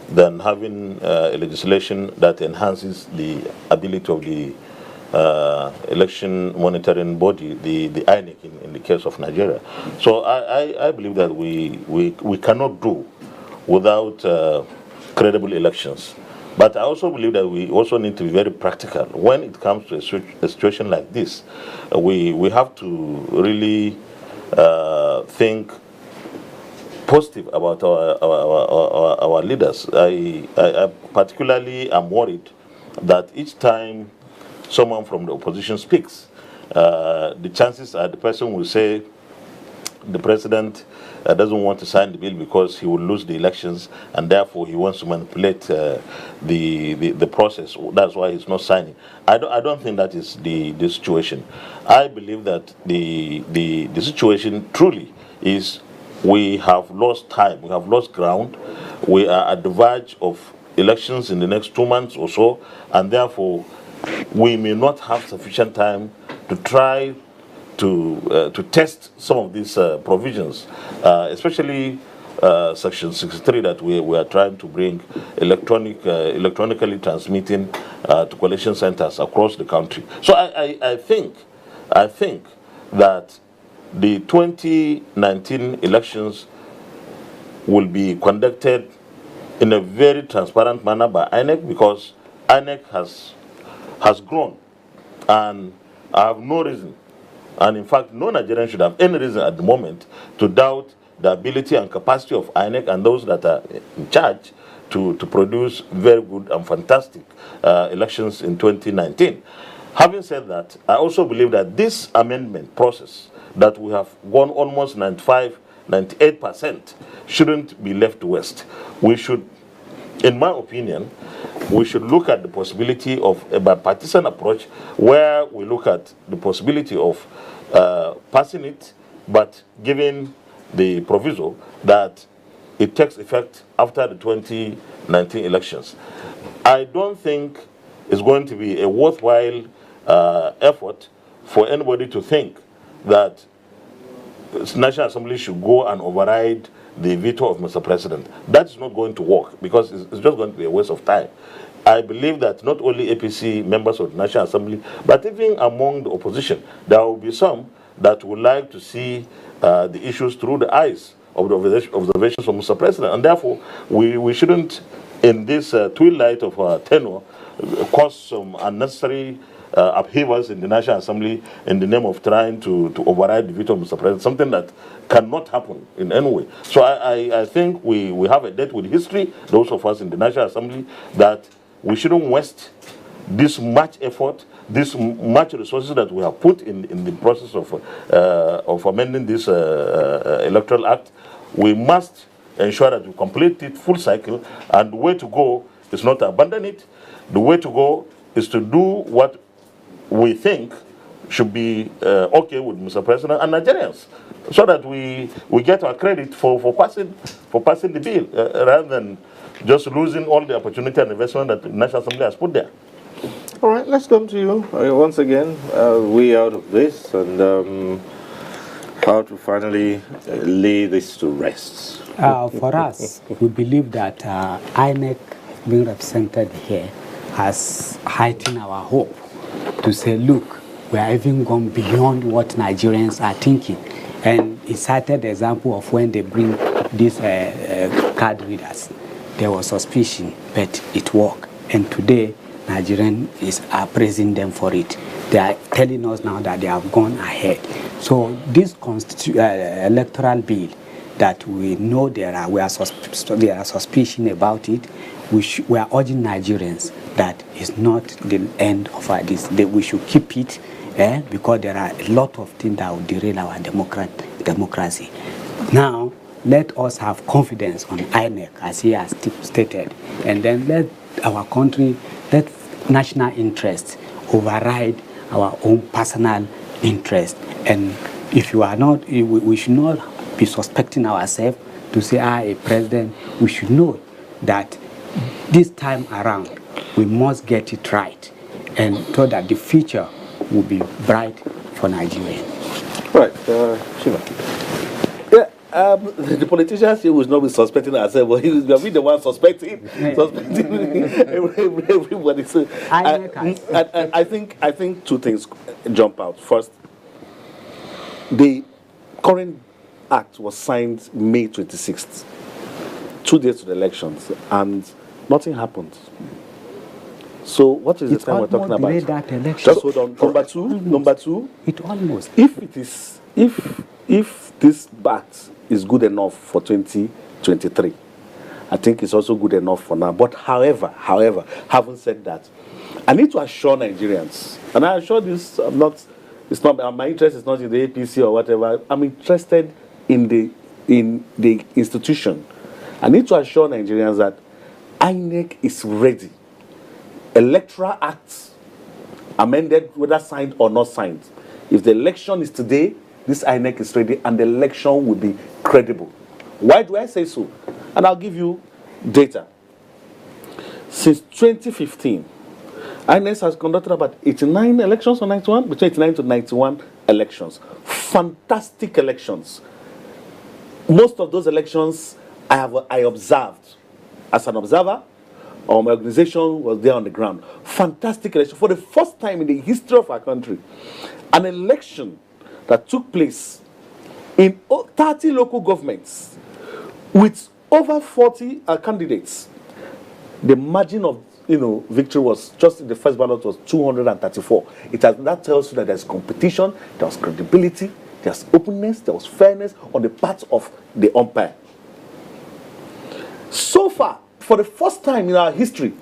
Speaker 3: than having a legislation that enhances the ability of the election monitoring body, the INEC in the case of Nigeria. So I believe that we cannot do without credible elections. But I also believe that we also need to be very practical. When it comes to a situation like this, we have to really think positive about our leaders. I particularly am worried that each time someone from the opposition speaks, the chances are the person will say the president doesn't want to sign the bill because he will lose the elections, and therefore he wants to manipulate the process. That's why he's not signing. I don't think that is the situation. I believe that the situation truly is we have lost time, we have lost ground, we are at the verge of elections in the next 2 months or so, and therefore we may not have sufficient time to try to test some of these provisions, especially Section 63 that we are trying to bring electronically transmitting to collection centers across the country. So I think that the 2019 elections will be conducted in a very transparent manner by INEC, because INEC has grown, and I have no reason, and in fact no Nigerian should have any reason at the moment to doubt the ability and capacity of INEC and those that are in charge to produce very good and fantastic elections in 2019. Having said that, I also believe that this amendment process that we have gone almost 98% shouldn't be left to waste. We should, in my opinion, we should look at the possibility of a bipartisan approach where we look at the possibility of passing it, but giving the proviso that it takes effect after the 2019 elections. I don't think it's going to be a worthwhile effort for anybody to think that the National Assembly should go and override the veto of Mr. President. That's not going to work, because it's just going to be a waste of time. I believe that not only APC members of the National Assembly, but even among the opposition, there will be some that would like to see the issues through the eyes of the observations of Mr. President. And therefore, we shouldn't, in this twilight of our tenure, cause some unnecessary upheavals in the National Assembly in the name of trying to override the veto of Mr. President, something that cannot happen in any way. So I think we have a debt with history, those of us in the National Assembly, that we shouldn't waste this much effort, this much resources that we have put in the process of amending this Electoral Act. We must ensure that we complete it full cycle, and the way to go is not to abandon it. The way to go is to do what we think should be okay with Mr. President and Nigerians, so that we get our credit for passing the bill, rather than just losing all the opportunity and investment that the National Assembly has put there.
Speaker 1: All right, let's come to you once again. We out of this, and how to finally lay this to rest.
Speaker 4: For us, we believe that INEC being represented here has heightened our hope to say, look, we are even gone beyond what Nigerians are thinking. And he cited the example of when they bring these card readers. There was suspicion, but it worked. And today, Nigerians are praising them for it. They are telling us now that they have gone ahead. So this electoral bill that we know we are suspicion about it, we are urging Nigerians that it's not the end of this. We should keep it because there are a lot of things that will derail our democracy. Now, let us have confidence on INEC, as he has stated, and then let our country, let national interest override our own personal interest. And if you are not, we should not be suspecting ourselves to say, a president. We should know that this time around, we must get it right, and so that the future will be bright for Nigeria.
Speaker 6: Right, Shiva. The politicians here will not be suspecting ourselves, but he will be the one suspecting everybody. So I think two things jump out. First, the current act was signed May 26th, 2 days to the elections, and nothing happened. So what is the time we're talking about?
Speaker 4: That election.
Speaker 6: Just hold on. Number two.
Speaker 4: It almost.
Speaker 6: If this bat is good enough for 2023, I think it's also good enough for now. But however, having said that, I need to assure Nigerians, and I assure this, my interest is not in the APC or whatever. I'm interested in the institution. I need to assure Nigerians that INEC is ready. Electoral Act amended, whether signed or not signed. If the election is today, this INEC is ready and the election will be credible. Why do I say so? And I'll give you data. Since 2015, INEC has conducted about 89 elections or 91, between 89 to 91 elections. Fantastic elections. Most of those elections I observed as an observer, or my organization was there on the ground. Fantastic election. For the first time in the history of our country, an election that took place in 30 local governments with over 40 candidates. The margin of victory was just in the first ballot was 234. That tells you that there's competition, there was credibility, there's openness, there was fairness on the part of the umpire. So far, for the first time in our history,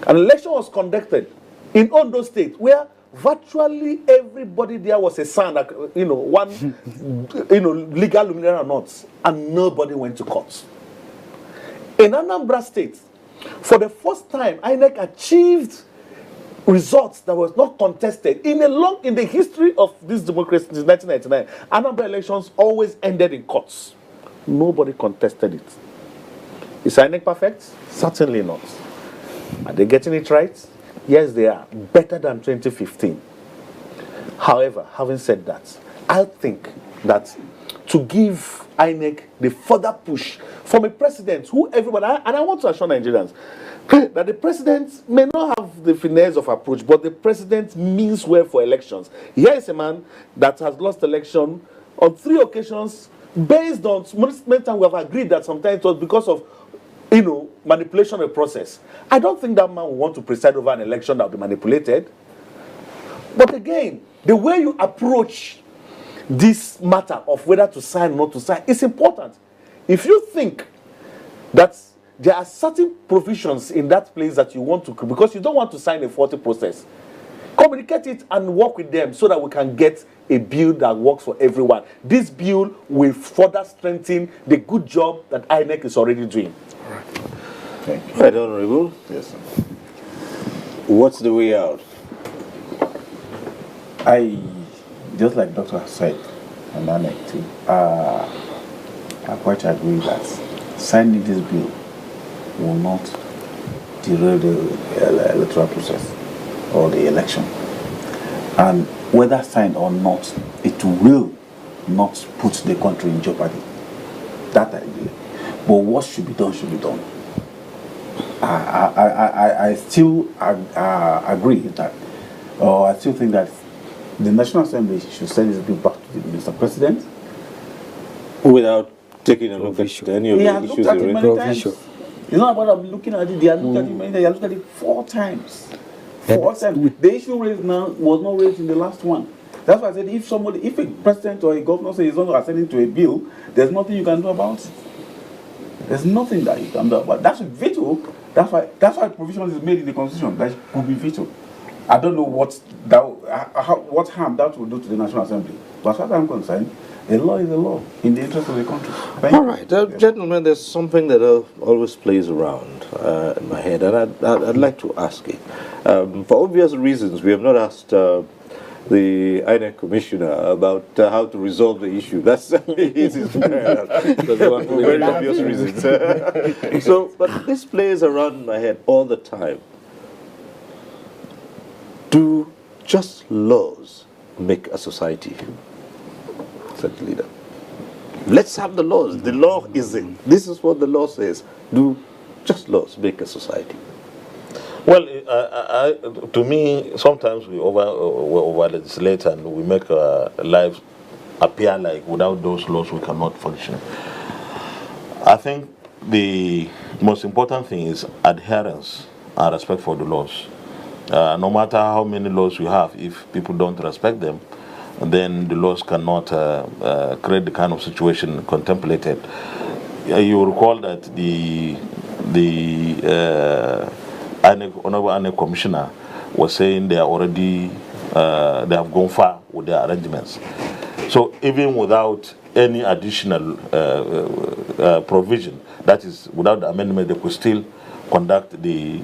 Speaker 6: an election was conducted in Ondo State where virtually everybody there was a son, one, legal luminary or not, and nobody went to court. In Anambra State, for the first time, INEC achieved results that was not contested in the history of this democracy since 1999. Anambra elections always ended in courts. Nobody contested it. Is INEC perfect? Certainly not. Are they getting it right? Yes, they are. Better than 2015. However, having said that, I think that to give INEC the further push from a president who everybody, and I want to assure Nigerians that the president may not have the finesse of approach, but the president means well for elections. Here is a man that has lost election on 3 occasions based on, most time we have agreed that sometimes it was because of manipulation of the process. I don't think that man will want to preside over an election that will be manipulated. But again, the way you approach this matter of whether to sign or not to sign is important. If you think that there are certain provisions in that place that you want to, because you don't want to sign a faulty process, communicate it and work with them so that we can get a bill that works for everyone. This bill will further strengthen the good job that INEC is already doing.
Speaker 1: Thank you. Right, Honorable. Yes, sir. What's the way out?
Speaker 7: Just like Dr. said, and INEC too, I quite agree that signing this bill will not derail the electoral process or the election. And whether signed or not, it will not put the country in jeopardy. That I agree. But what should be done should be done. I still agree that, or I still think that the National Assembly should send this bill back to the Mr. President.
Speaker 1: Without taking a look at any of the issues.
Speaker 7: It's not about looking at it, they are looking at it many times. They are looking at it 4 times. First time. The issue raised now was not raised in the last one. That's why I said if a president or a governor says he's not ascending to a bill, there's nothing you can do about it. There's nothing that you can do about it. That's a veto. That's why provisions is made in the constitution that could be vetoed. I don't know what harm that will do to the National Assembly. But as far as I'm concerned, a law is a law in the interest of the country.
Speaker 1: All right, gentlemen, there's something that always plays around in my head, and I'd like to ask it. For obvious reasons, we have not asked the INEC commissioner about how to resolve the issue. That's his because for very obvious reasons. But this plays around in my head all the time. Do just laws make a society? Said the leader. Let's have the laws. The law is it. This is what the law says. Do just laws make a society?
Speaker 3: Well, to me, sometimes we over legislate and we make our lives appear like without those laws we cannot function. I think the most important thing is adherence and respect for the laws. No matter how many laws we have, if people don't respect them, then the laws cannot create the kind of situation contemplated. You recall that the Honorable INEC Commissioner was saying they are already they have gone far with their arrangements. So even without any additional provision, that is without the amendment, they could still conduct the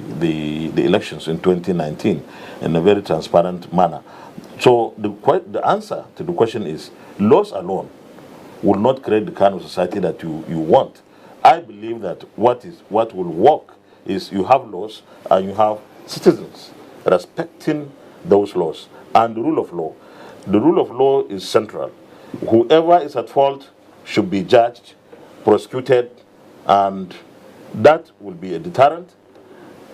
Speaker 3: elections in 2019 in a very transparent manner. So the answer to the question is laws alone will not create the kind of society that you want. I believe that what will work is you have laws and you have citizens respecting those laws and the rule of law. The rule of law is central. Whoever is at fault should be judged, prosecuted, and that will be a deterrent.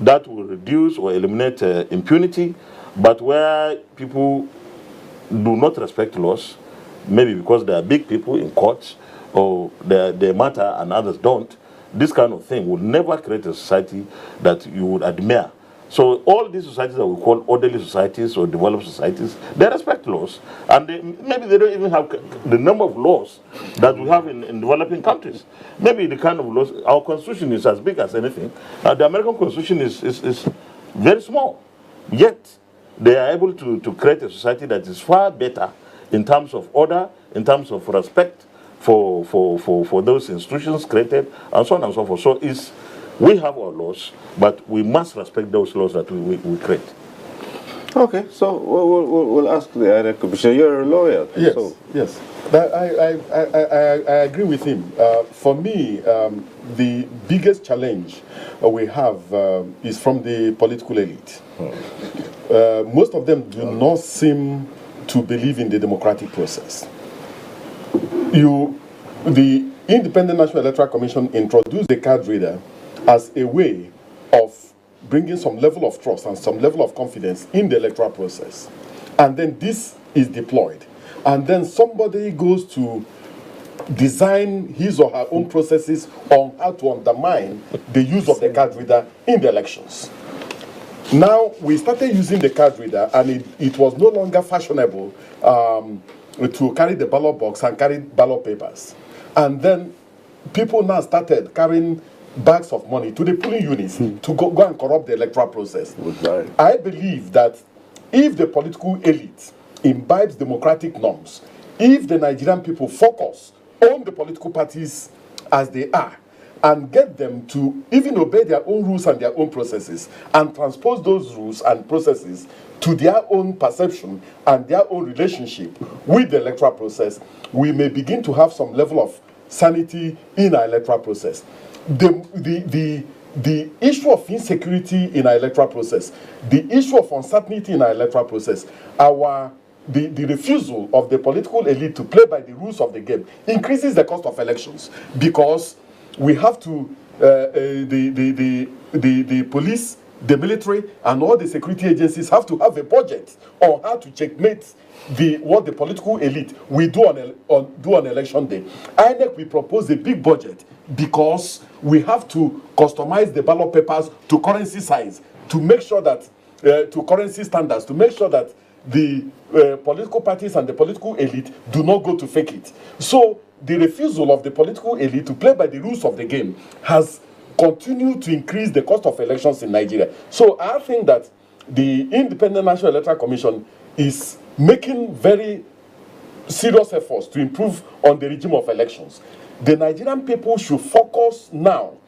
Speaker 3: That will reduce or eliminate impunity. But where people do not respect laws, maybe because they are big people in courts or they matter and others don't, this kind of thing will never create a society that you would admire. So all these societies that we call orderly societies or developed societies, they respect laws. And maybe they don't even have the number of laws that we have in developing countries. Maybe the kind of laws, our constitution is as big as anything. The American constitution is very small. Yet they are able to create a society that is far better in terms of order, in terms of respect for those institutions created, and so on and so forth. So we have our laws, but we must respect those laws that we create.
Speaker 1: Okay, so we'll ask the INEC Commissioner. You're a lawyer.
Speaker 5: Yes,
Speaker 1: so.
Speaker 5: yes. I agree with him. For me, the biggest challenge we have is from the political elite. Most of them do not seem to believe in the democratic process. The Independent National Electoral Commission introduced the card reader as a way of bringing some level of trust and some level of confidence in the electoral process. And then this is deployed. And then somebody goes to design his or her own processes on how to undermine the use of the card reader in the elections. Now, we started using the card reader, and it was no longer fashionable to carry the ballot box and carry ballot papers. And then people now started carrying bags of money to the polling units to go and corrupt the electoral process. I believe that if the political elite imbibes democratic norms, if the Nigerian people focus on the political parties as they are, and get them to even obey their own rules and their own processes, and transpose those rules and processes to their own perception and their own relationship with the electoral process, we may begin to have some level of sanity in our electoral process. The issue of insecurity in our electoral process, the issue of uncertainty in our electoral process, the refusal of the political elite to play by the rules of the game increases the cost of elections, because we have to the police, the military, and all the security agencies have to have a budget on how to checkmate what the political elite will do on election day. INEC will propose a big budget because we have to customize the ballot papers to currency size to make sure that to currency standards to make sure that the political parties and the political elite do not go to fake it. So the refusal of the political elite to play by the rules of the game has continued to increase the cost of elections in Nigeria. So I think that the Independent National Electoral Commission is making very serious efforts to improve on the regime of elections. The Nigerian people should focus now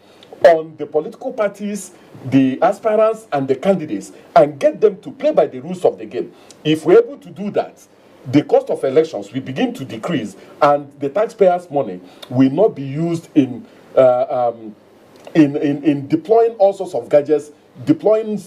Speaker 5: on the political parties, the aspirants, and the candidates, and get them to play by the rules of the game. If we're able to do that, the cost of elections will begin to decrease, and the taxpayers' money will not be used in deploying all sorts of gadgets, deploying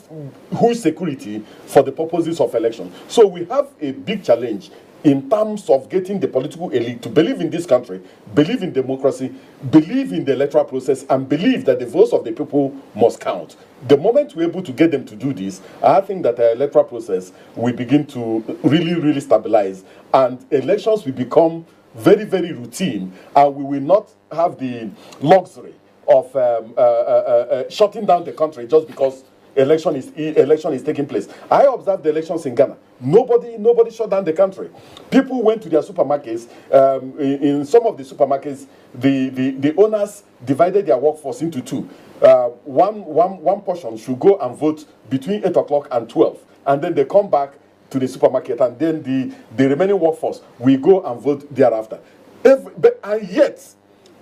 Speaker 5: huge security for the purposes of election. So we have a big challenge in terms of getting the political elite to believe in this country, believe in democracy, believe in the electoral process, and believe that the votes of the people must count. The moment we're able to get them to do this, I think that the electoral process will begin to really stabilize, and elections will become very, very routine, and we will not have the luxury of shutting down the country just because election is taking place. I observed the elections in Ghana. Nobody shut down the country. People went to their supermarkets. In some of the supermarkets, the owners divided their workforce into two. One portion should go and vote between 8 o'clock and 12, and then they come back to the supermarket, and then the remaining workforce will go and vote thereafter. And yet,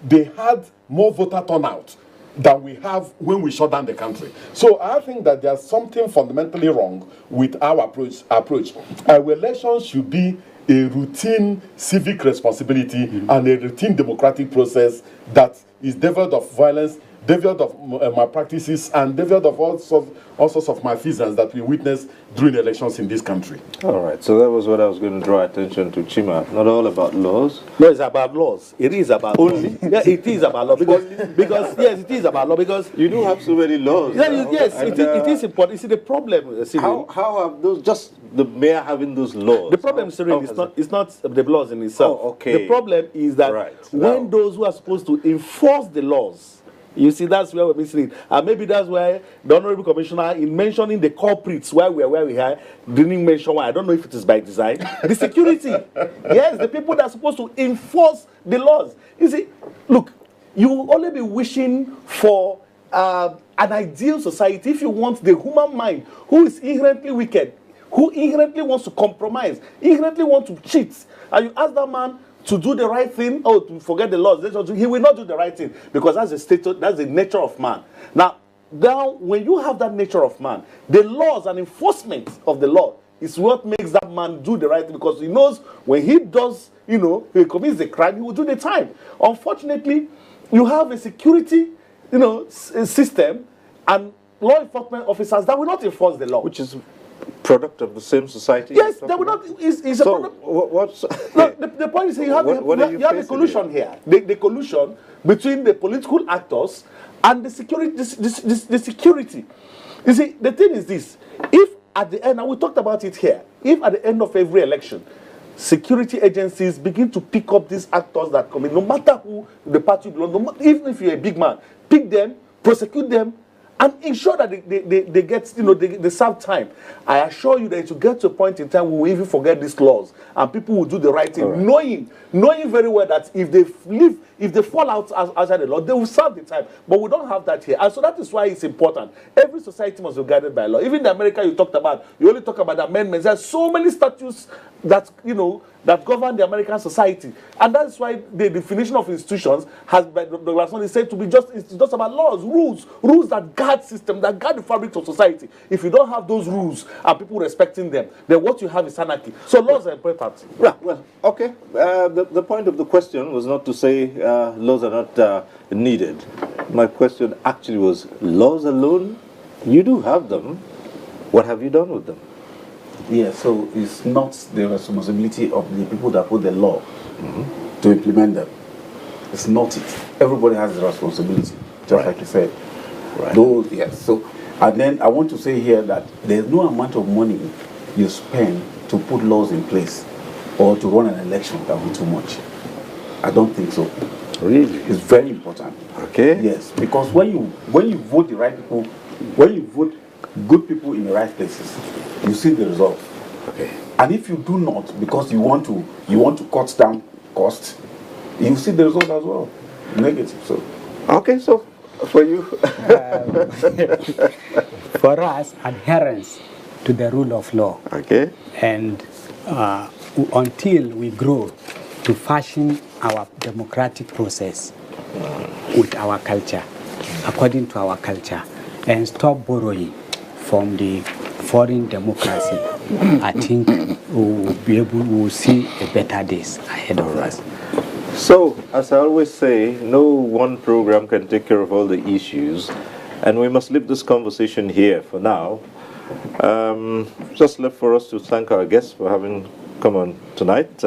Speaker 5: they had more voter turnout than we have when we shut down the country. So I think that there's something fundamentally wrong with our approach. Our elections should be a routine civic responsibility and a routine democratic process that is devoid of violence, devoid of malpractices, and devoid of all sorts of malfeasance that we witness during elections in this country.
Speaker 1: All right, so that was what I was going to draw attention to, Chima. Not all about laws.
Speaker 6: No, it's about laws. It is about only. Yeah, it is about law because yes, it is about law because
Speaker 1: you do have so many laws.
Speaker 6: Yeah, yes, it is important. See, the problem, Cyril,
Speaker 1: how have those, just the mayor having those laws?
Speaker 6: The problem, Cyril, is not the laws in itself.
Speaker 1: Oh, okay.
Speaker 6: The problem is that when those who are supposed to enforce the laws, you see, that's where we're missing it. And maybe that's why the Honorable Commissioner, in mentioning the culprits where we are, didn't mention why. I don't know if it is by design. The security. Yes, the people that are supposed to enforce the laws. You see, look, you will only be wishing for an ideal society if you want the human mind, who is inherently wicked, who inherently wants to compromise, inherently wants to cheat. And you ask that man to do the right thing, or to forget the laws, he will not do the right thing, because that's the status, that's the nature of man. Now, when you have that nature of man, the laws and enforcement of the law is what makes that man do the right thing, because he knows when he does, he commits a crime, he will do the time. Unfortunately, you have a security, system and law enforcement officers that will not enforce the law,
Speaker 1: which is product of the same society.
Speaker 6: Yes, they will not. It's a product.
Speaker 1: What's
Speaker 6: no, the point is you have a collusion here. The collusion between the political actors and the security. The security. You see, the thing is this: if at the end, and we talked about it here, if at the end of every election, security agencies begin to pick up these actors that come in, no matter who the party belongs, even if you're a big man, pick them, prosecute them, and ensure that they get, they serve time. I assure you that it will get to a point in time we will even forget these laws, and people will do the right thing, knowing very well that if they fall outside the law, they will serve the time. But we don't have that here, and so that is why it's important. Every society must be guided by law. Even in America, you talked about, you only talk about the amendments. There's so many statutes that that govern the American society, and that's why the definition of institutions has, by Douglas Money, said to be it's just about laws, rules that guard system, that guard the fabric of society. If you don't have those rules and people respecting them, then what you have is anarchy. So laws are important.
Speaker 1: Yeah, well, okay. The point of the question was not to say laws are not needed. My question actually was, laws alone, you do have them. What have you done with them?
Speaker 7: Yeah, so it's not the responsibility of the people that put the law to implement them. It's not it. Everybody has the responsibility, just like you said.
Speaker 1: Right.
Speaker 7: Those, yes. So, and then I want to say here that there's no amount of money you spend to put laws in place or to run an election that will be too much. I don't think so.
Speaker 1: Really?
Speaker 7: It's very important.
Speaker 1: Okay.
Speaker 7: Yes, because when you vote the right people, when you vote good people in the right places, you see the result.
Speaker 1: Okay.
Speaker 7: And if you do not, because you want to cut down costs, you see the result as well, negative. So, okay, so for you,
Speaker 4: for us, adherence to the rule of law.
Speaker 1: Okay.
Speaker 4: And until we grow to fashion our democratic process with our culture, according to our culture, and stop borrowing from the foreign democracy, I think we will see a better days ahead of us.
Speaker 1: So, as I always say, no one program can take care of all the issues, and we must leave this conversation here for now. Just left for us to thank our guests for having come on tonight.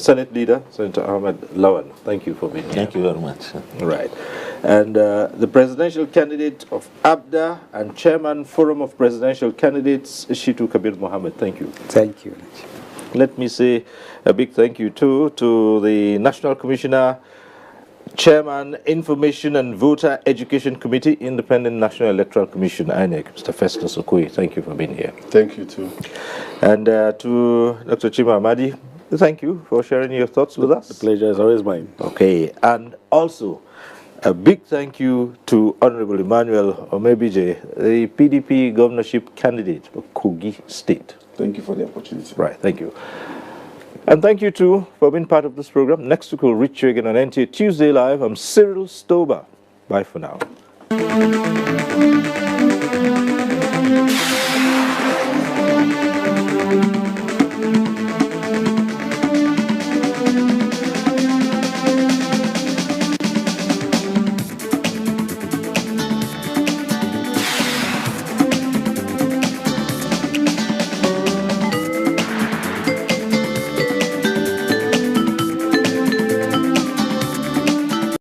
Speaker 1: Senate Leader, Senator Ahmed Lawan, thank you for being here.
Speaker 3: Thank you very much.
Speaker 1: Right. And the presidential candidate of ABDA and Chairman Forum of Presidential Candidates, Shitu Mohammed, thank you.
Speaker 4: Thank you.
Speaker 1: Let me say a big thank you too to the National Commissioner, Chairman, Information and Voter Education Committee, Independent National Electoral Commission, INEC, Mr. Festus Okoye. Thank you for being here.
Speaker 5: Thank you too.
Speaker 1: And to Dr. Chima Amadi, thank you for sharing your thoughts with us.
Speaker 6: The pleasure is always mine.
Speaker 1: Okay, and also a big thank you to Honorable Emmanuel Omebije, the PDP governorship candidate for Kogi State.
Speaker 7: Thank you for the opportunity.
Speaker 1: Right, thank you. And thank you too for being part of this program. Next week we'll reach you again on NTA Tuesday Live. I'm Cyril Stober. Bye for now.